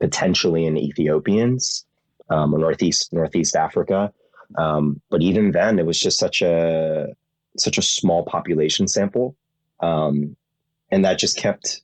potentially in Ethiopians, or Northeast Africa. But even then, it was just such a small population sample, and that just kept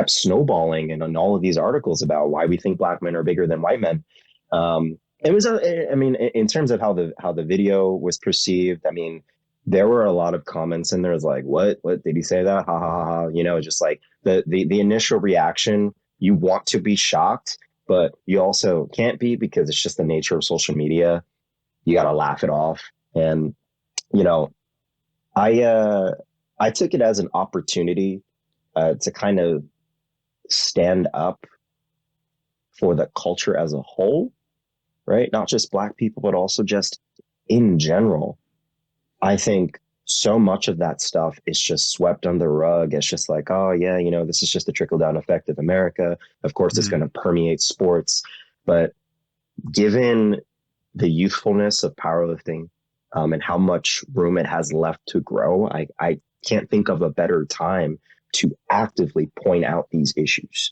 snowballing. And on all of these articles about why we think Black men are bigger than white men, it was. I mean, in terms of how the video was perceived, I mean, there were a lot of comments, and there was like, "What did he say that? Ha ha ha ha!" You know, just like the initial reaction. You want to be shocked, but you also can't be, because it's just the nature of social media. You got to laugh it off. And, you know, I took it as an opportunity to kind of stand up for the culture as a whole, right? Not just Black people, but also just in general. I think so much of that stuff is just swept under the rug. It's just like, oh yeah, you know, this is just the trickle down effect of America. Of course, it's going to permeate sports, but given the youthfulness of powerlifting, and how much room it has left to grow, I can't think of a better time to actively point out these issues,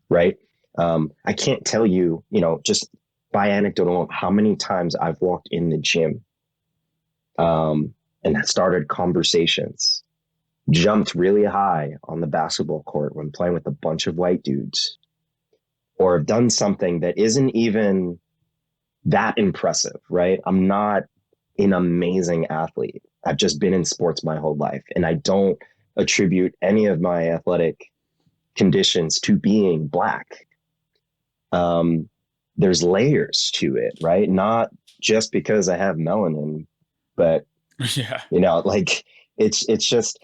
right? I can't tell you, you know, just by anecdote alone, how many times I've walked in the gym, and started conversations, jumped really high on the basketball court when playing with a bunch of white dudes, or have done something that isn't even that impressive, right? I'm not an amazing athlete. I've just been in sports my whole life, and I don't attribute any of my athletic conditions to being Black. There's layers to it, right? Not just because I have melanin, but you know, like it's just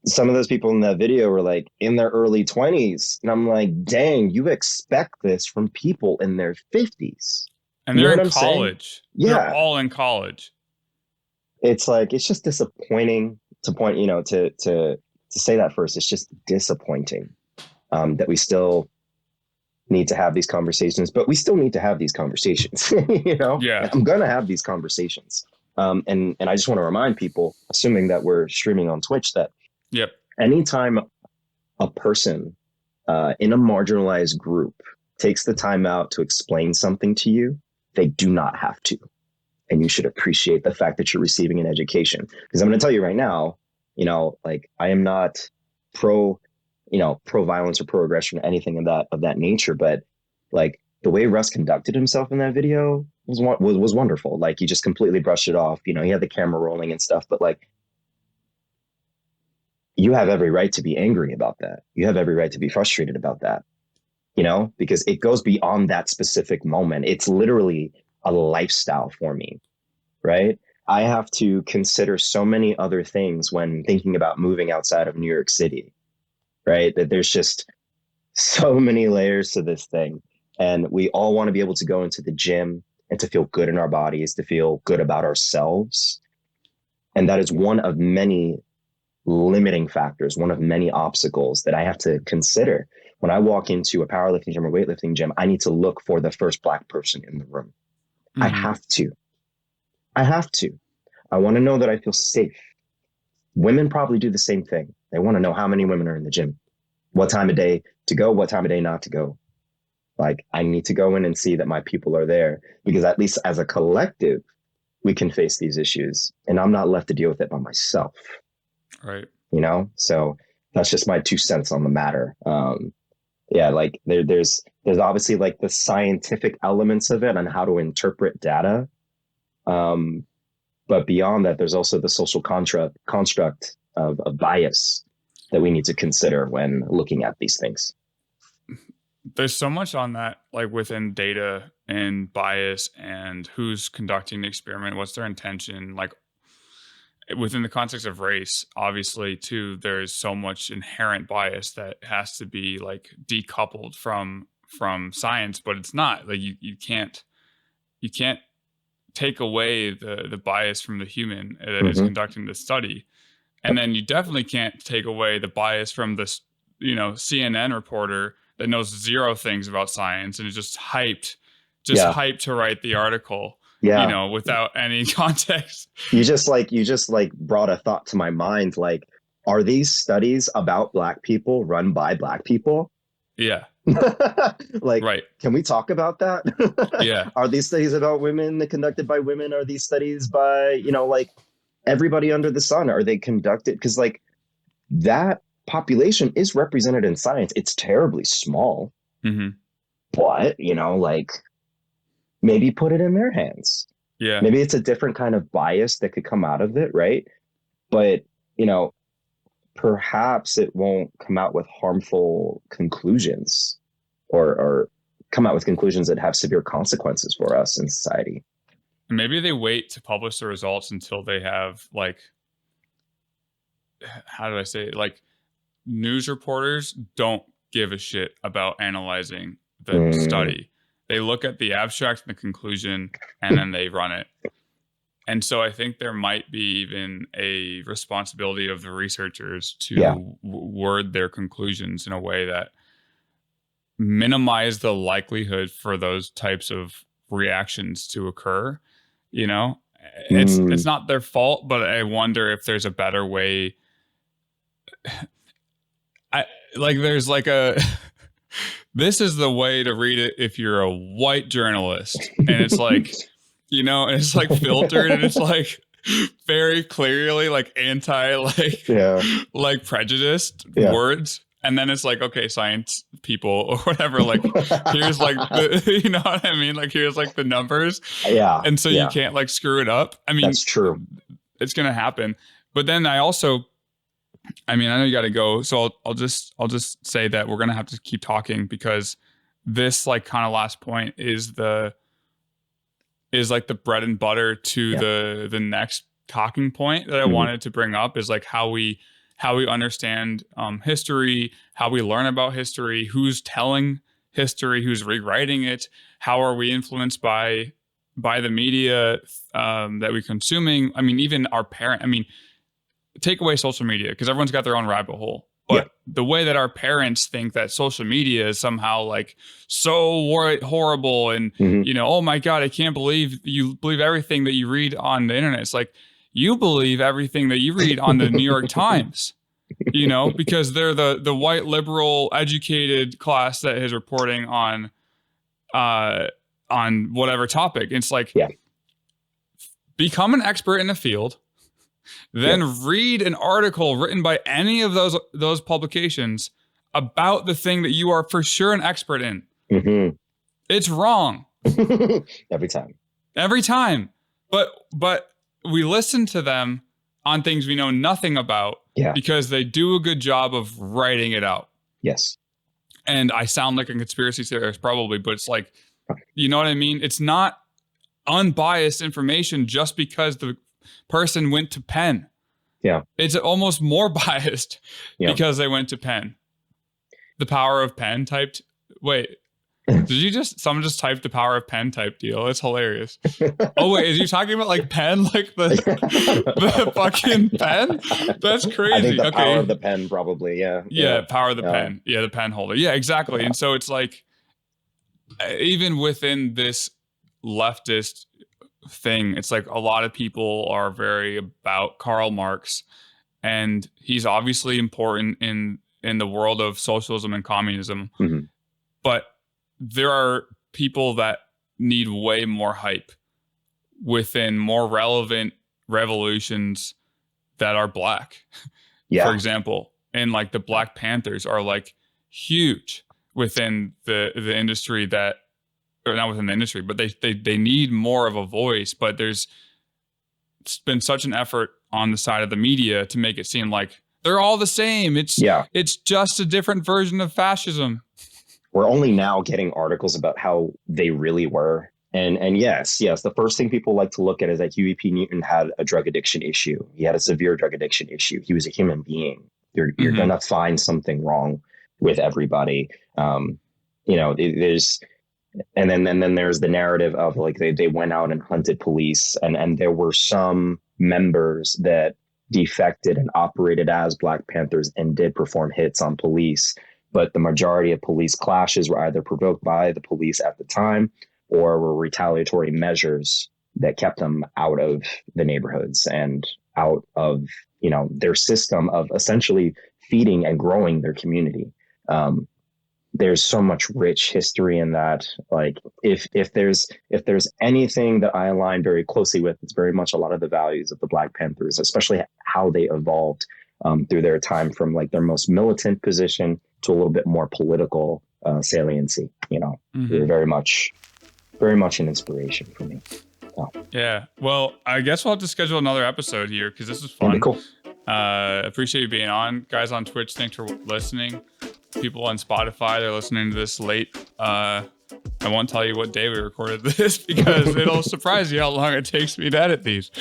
some of those people in that video were like in their early 20s. And I'm like, dang, you expect this from people in their 50s. And they're in college. Yeah. They're all in college. It's like, it's just disappointing to say that first. It's just disappointing that we still need to have these conversations, but we still need to have these conversations, you know? Yeah. I'm going to have these conversations. And I just want to remind people, assuming that we're streaming on Twitch, that anytime a person in a marginalized group takes the time out to explain something to you, they do not have to. And you should appreciate the fact that you're receiving an education. Because I'm going to tell you right now, you know, like I am not pro violence or pro aggression or anything of that nature. But like the way Russ conducted himself in that video was wonderful. Like he just completely brushed it off. You know, he had the camera rolling and stuff, but like, you have every right to be angry about that. You have every right to be frustrated about that, you know, because it goes beyond that specific moment. It's literally a lifestyle for me, right? I have to consider so many other things when thinking about moving outside of New York City, right? That there's just so many layers to this thing. And we all want to be able to go into the gym and to feel good in our bodies, to feel good about ourselves. And that is one of many limiting factors, one of many obstacles that I have to consider. When I walk into a powerlifting gym or weightlifting gym, I need to look for the first Black person in the room. I have to. I want to know that I feel safe. Women probably do the same thing. They want to know how many women are in the gym, what time of day to go, what time of day not to go. Like, I need to go in and see that my people are there, because at least as a collective, we can face these issues, and I'm not left to deal with it by myself. Right. You know, so that's just my 2 cents on the matter. Yeah, like there's obviously like the scientific elements of it and how to interpret data. But beyond that, there's also the social construct of bias that we need to consider when looking at these things. There's so much on that, like within data and bias and who's conducting the experiment, what's their intention, like within the context of race, obviously too, there's so much inherent bias that has to be like decoupled from science, but it's not like you can't take away the bias from the human that is conducting the study. And then you definitely can't take away the bias from this, CNN reporter that knows zero things about science and is just hyped to write the article, without any context. You just brought a thought to my mind. Like, are these studies about Black people run by Black people? Yeah. Like, right. Can we talk about that? Yeah. Are these studies about women conducted by women? Are these studies by, like everybody under the sun? Are they conducted? Because like that population is represented in science. It's terribly small, but like maybe put it in their hands. Yeah. Maybe it's a different kind of bias that could come out of it. Right. But, perhaps it won't come out with harmful conclusions or come out with conclusions that have severe consequences for us in society. Maybe they wait to publish the results until they have like, how do I say it? Like, news reporters don't give a shit about analyzing the study. They look at the abstract and the conclusion and then they run it. And so I think there might be even a responsibility of the researchers to word their conclusions in a way that minimize the likelihood for those types of reactions to occur. It's not their fault, but I wonder if there's a better way. There's like this is the way to read it if you're a white journalist, and it's like, and it's like filtered and it's like very clearly like anti like prejudiced words. And then it's like, okay, science people or whatever, like here's like the, you know what I mean? Like here's like the numbers. Yeah. And so you can't like screw it up. I mean, that's true. It's going to happen. But then I know you got to go. So I'll just say that we're going to have to keep talking, because this like kind of last point is like the bread and butter to the next talking point that I wanted to bring up, is like how we understand history, how we learn about history, who's telling history, who's rewriting it, how are we influenced by the media that we're consuming. I mean, even our take away social media, because everyone's got their own rabbit hole. But the way that our parents think that social media is somehow like so horrible and, oh my God, I can't believe you believe everything that you read on the internet. It's like, you believe everything that you read on the New York Times, because they're the white liberal educated class that is reporting on whatever topic. It's like, become an expert in the field. Then read an article written by any of those publications about the thing that you are for sure an expert in. It's wrong. Every time. But we listen to them on things we know nothing about because they do a good job of writing it out. Yes. And I sound like a conspiracy theorist probably, but it's like, you know what I mean? It's not unbiased information just because the person went to Penn. Yeah. It's almost more biased because they went to Penn. The power of Penn typed. Wait, someone just typed the power of Penn type deal? It's hilarious. Oh wait, is you talking about like Penn, like the fucking pen? That's crazy. I think the power of the pen, probably. Yeah. Power of the pen. Yeah, the pen holder. Yeah, exactly. And so it's like, even within this leftist thing, it's like a lot of people are very about Karl Marx and he's obviously important in the world of socialism and communism. Mm-hmm. But there are people that need way more hype within more relevant revolutions that are Black. Yeah. For example, and like the Black Panthers are like huge within the industry that, or not within the industry, but they need more of a voice. But there's been such an effort on the side of the media to make it seem like they're all the same. It's just a different version of fascism. We're only now getting articles about how they really were. And yes, the first thing people like to look at is that Huey P. Newton had a drug addiction issue. He had a severe drug addiction issue. He was a human being. You're going to find something wrong with everybody. There's, and then there's the narrative of like, they went out and hunted police, and there were some members that defected and operated as Black Panthers and did perform hits on police. But the majority of police clashes were either provoked by the police at the time or were retaliatory measures that kept them out of the neighborhoods and out of, their system of essentially feeding and growing their community. There's so much rich history in that. Like if there's anything that I align very closely with, it's very much a lot of the values of the Black Panthers, especially how they evolved through their time from like their most militant position to a little bit more political saliency. They're very much an inspiration for me. Oh. Yeah. Well, I guess we'll have to schedule another episode here because this is fun. Cool. Appreciate you being on. Guys on Twitch, thanks for listening. People on Spotify, they're listening to this late. I won't tell you what day we recorded this because it'll surprise you how long it takes me to edit these.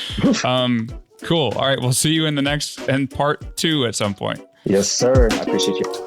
Cool. All right. We'll see you in the next and part 2 at some point. Yes, sir. I appreciate you.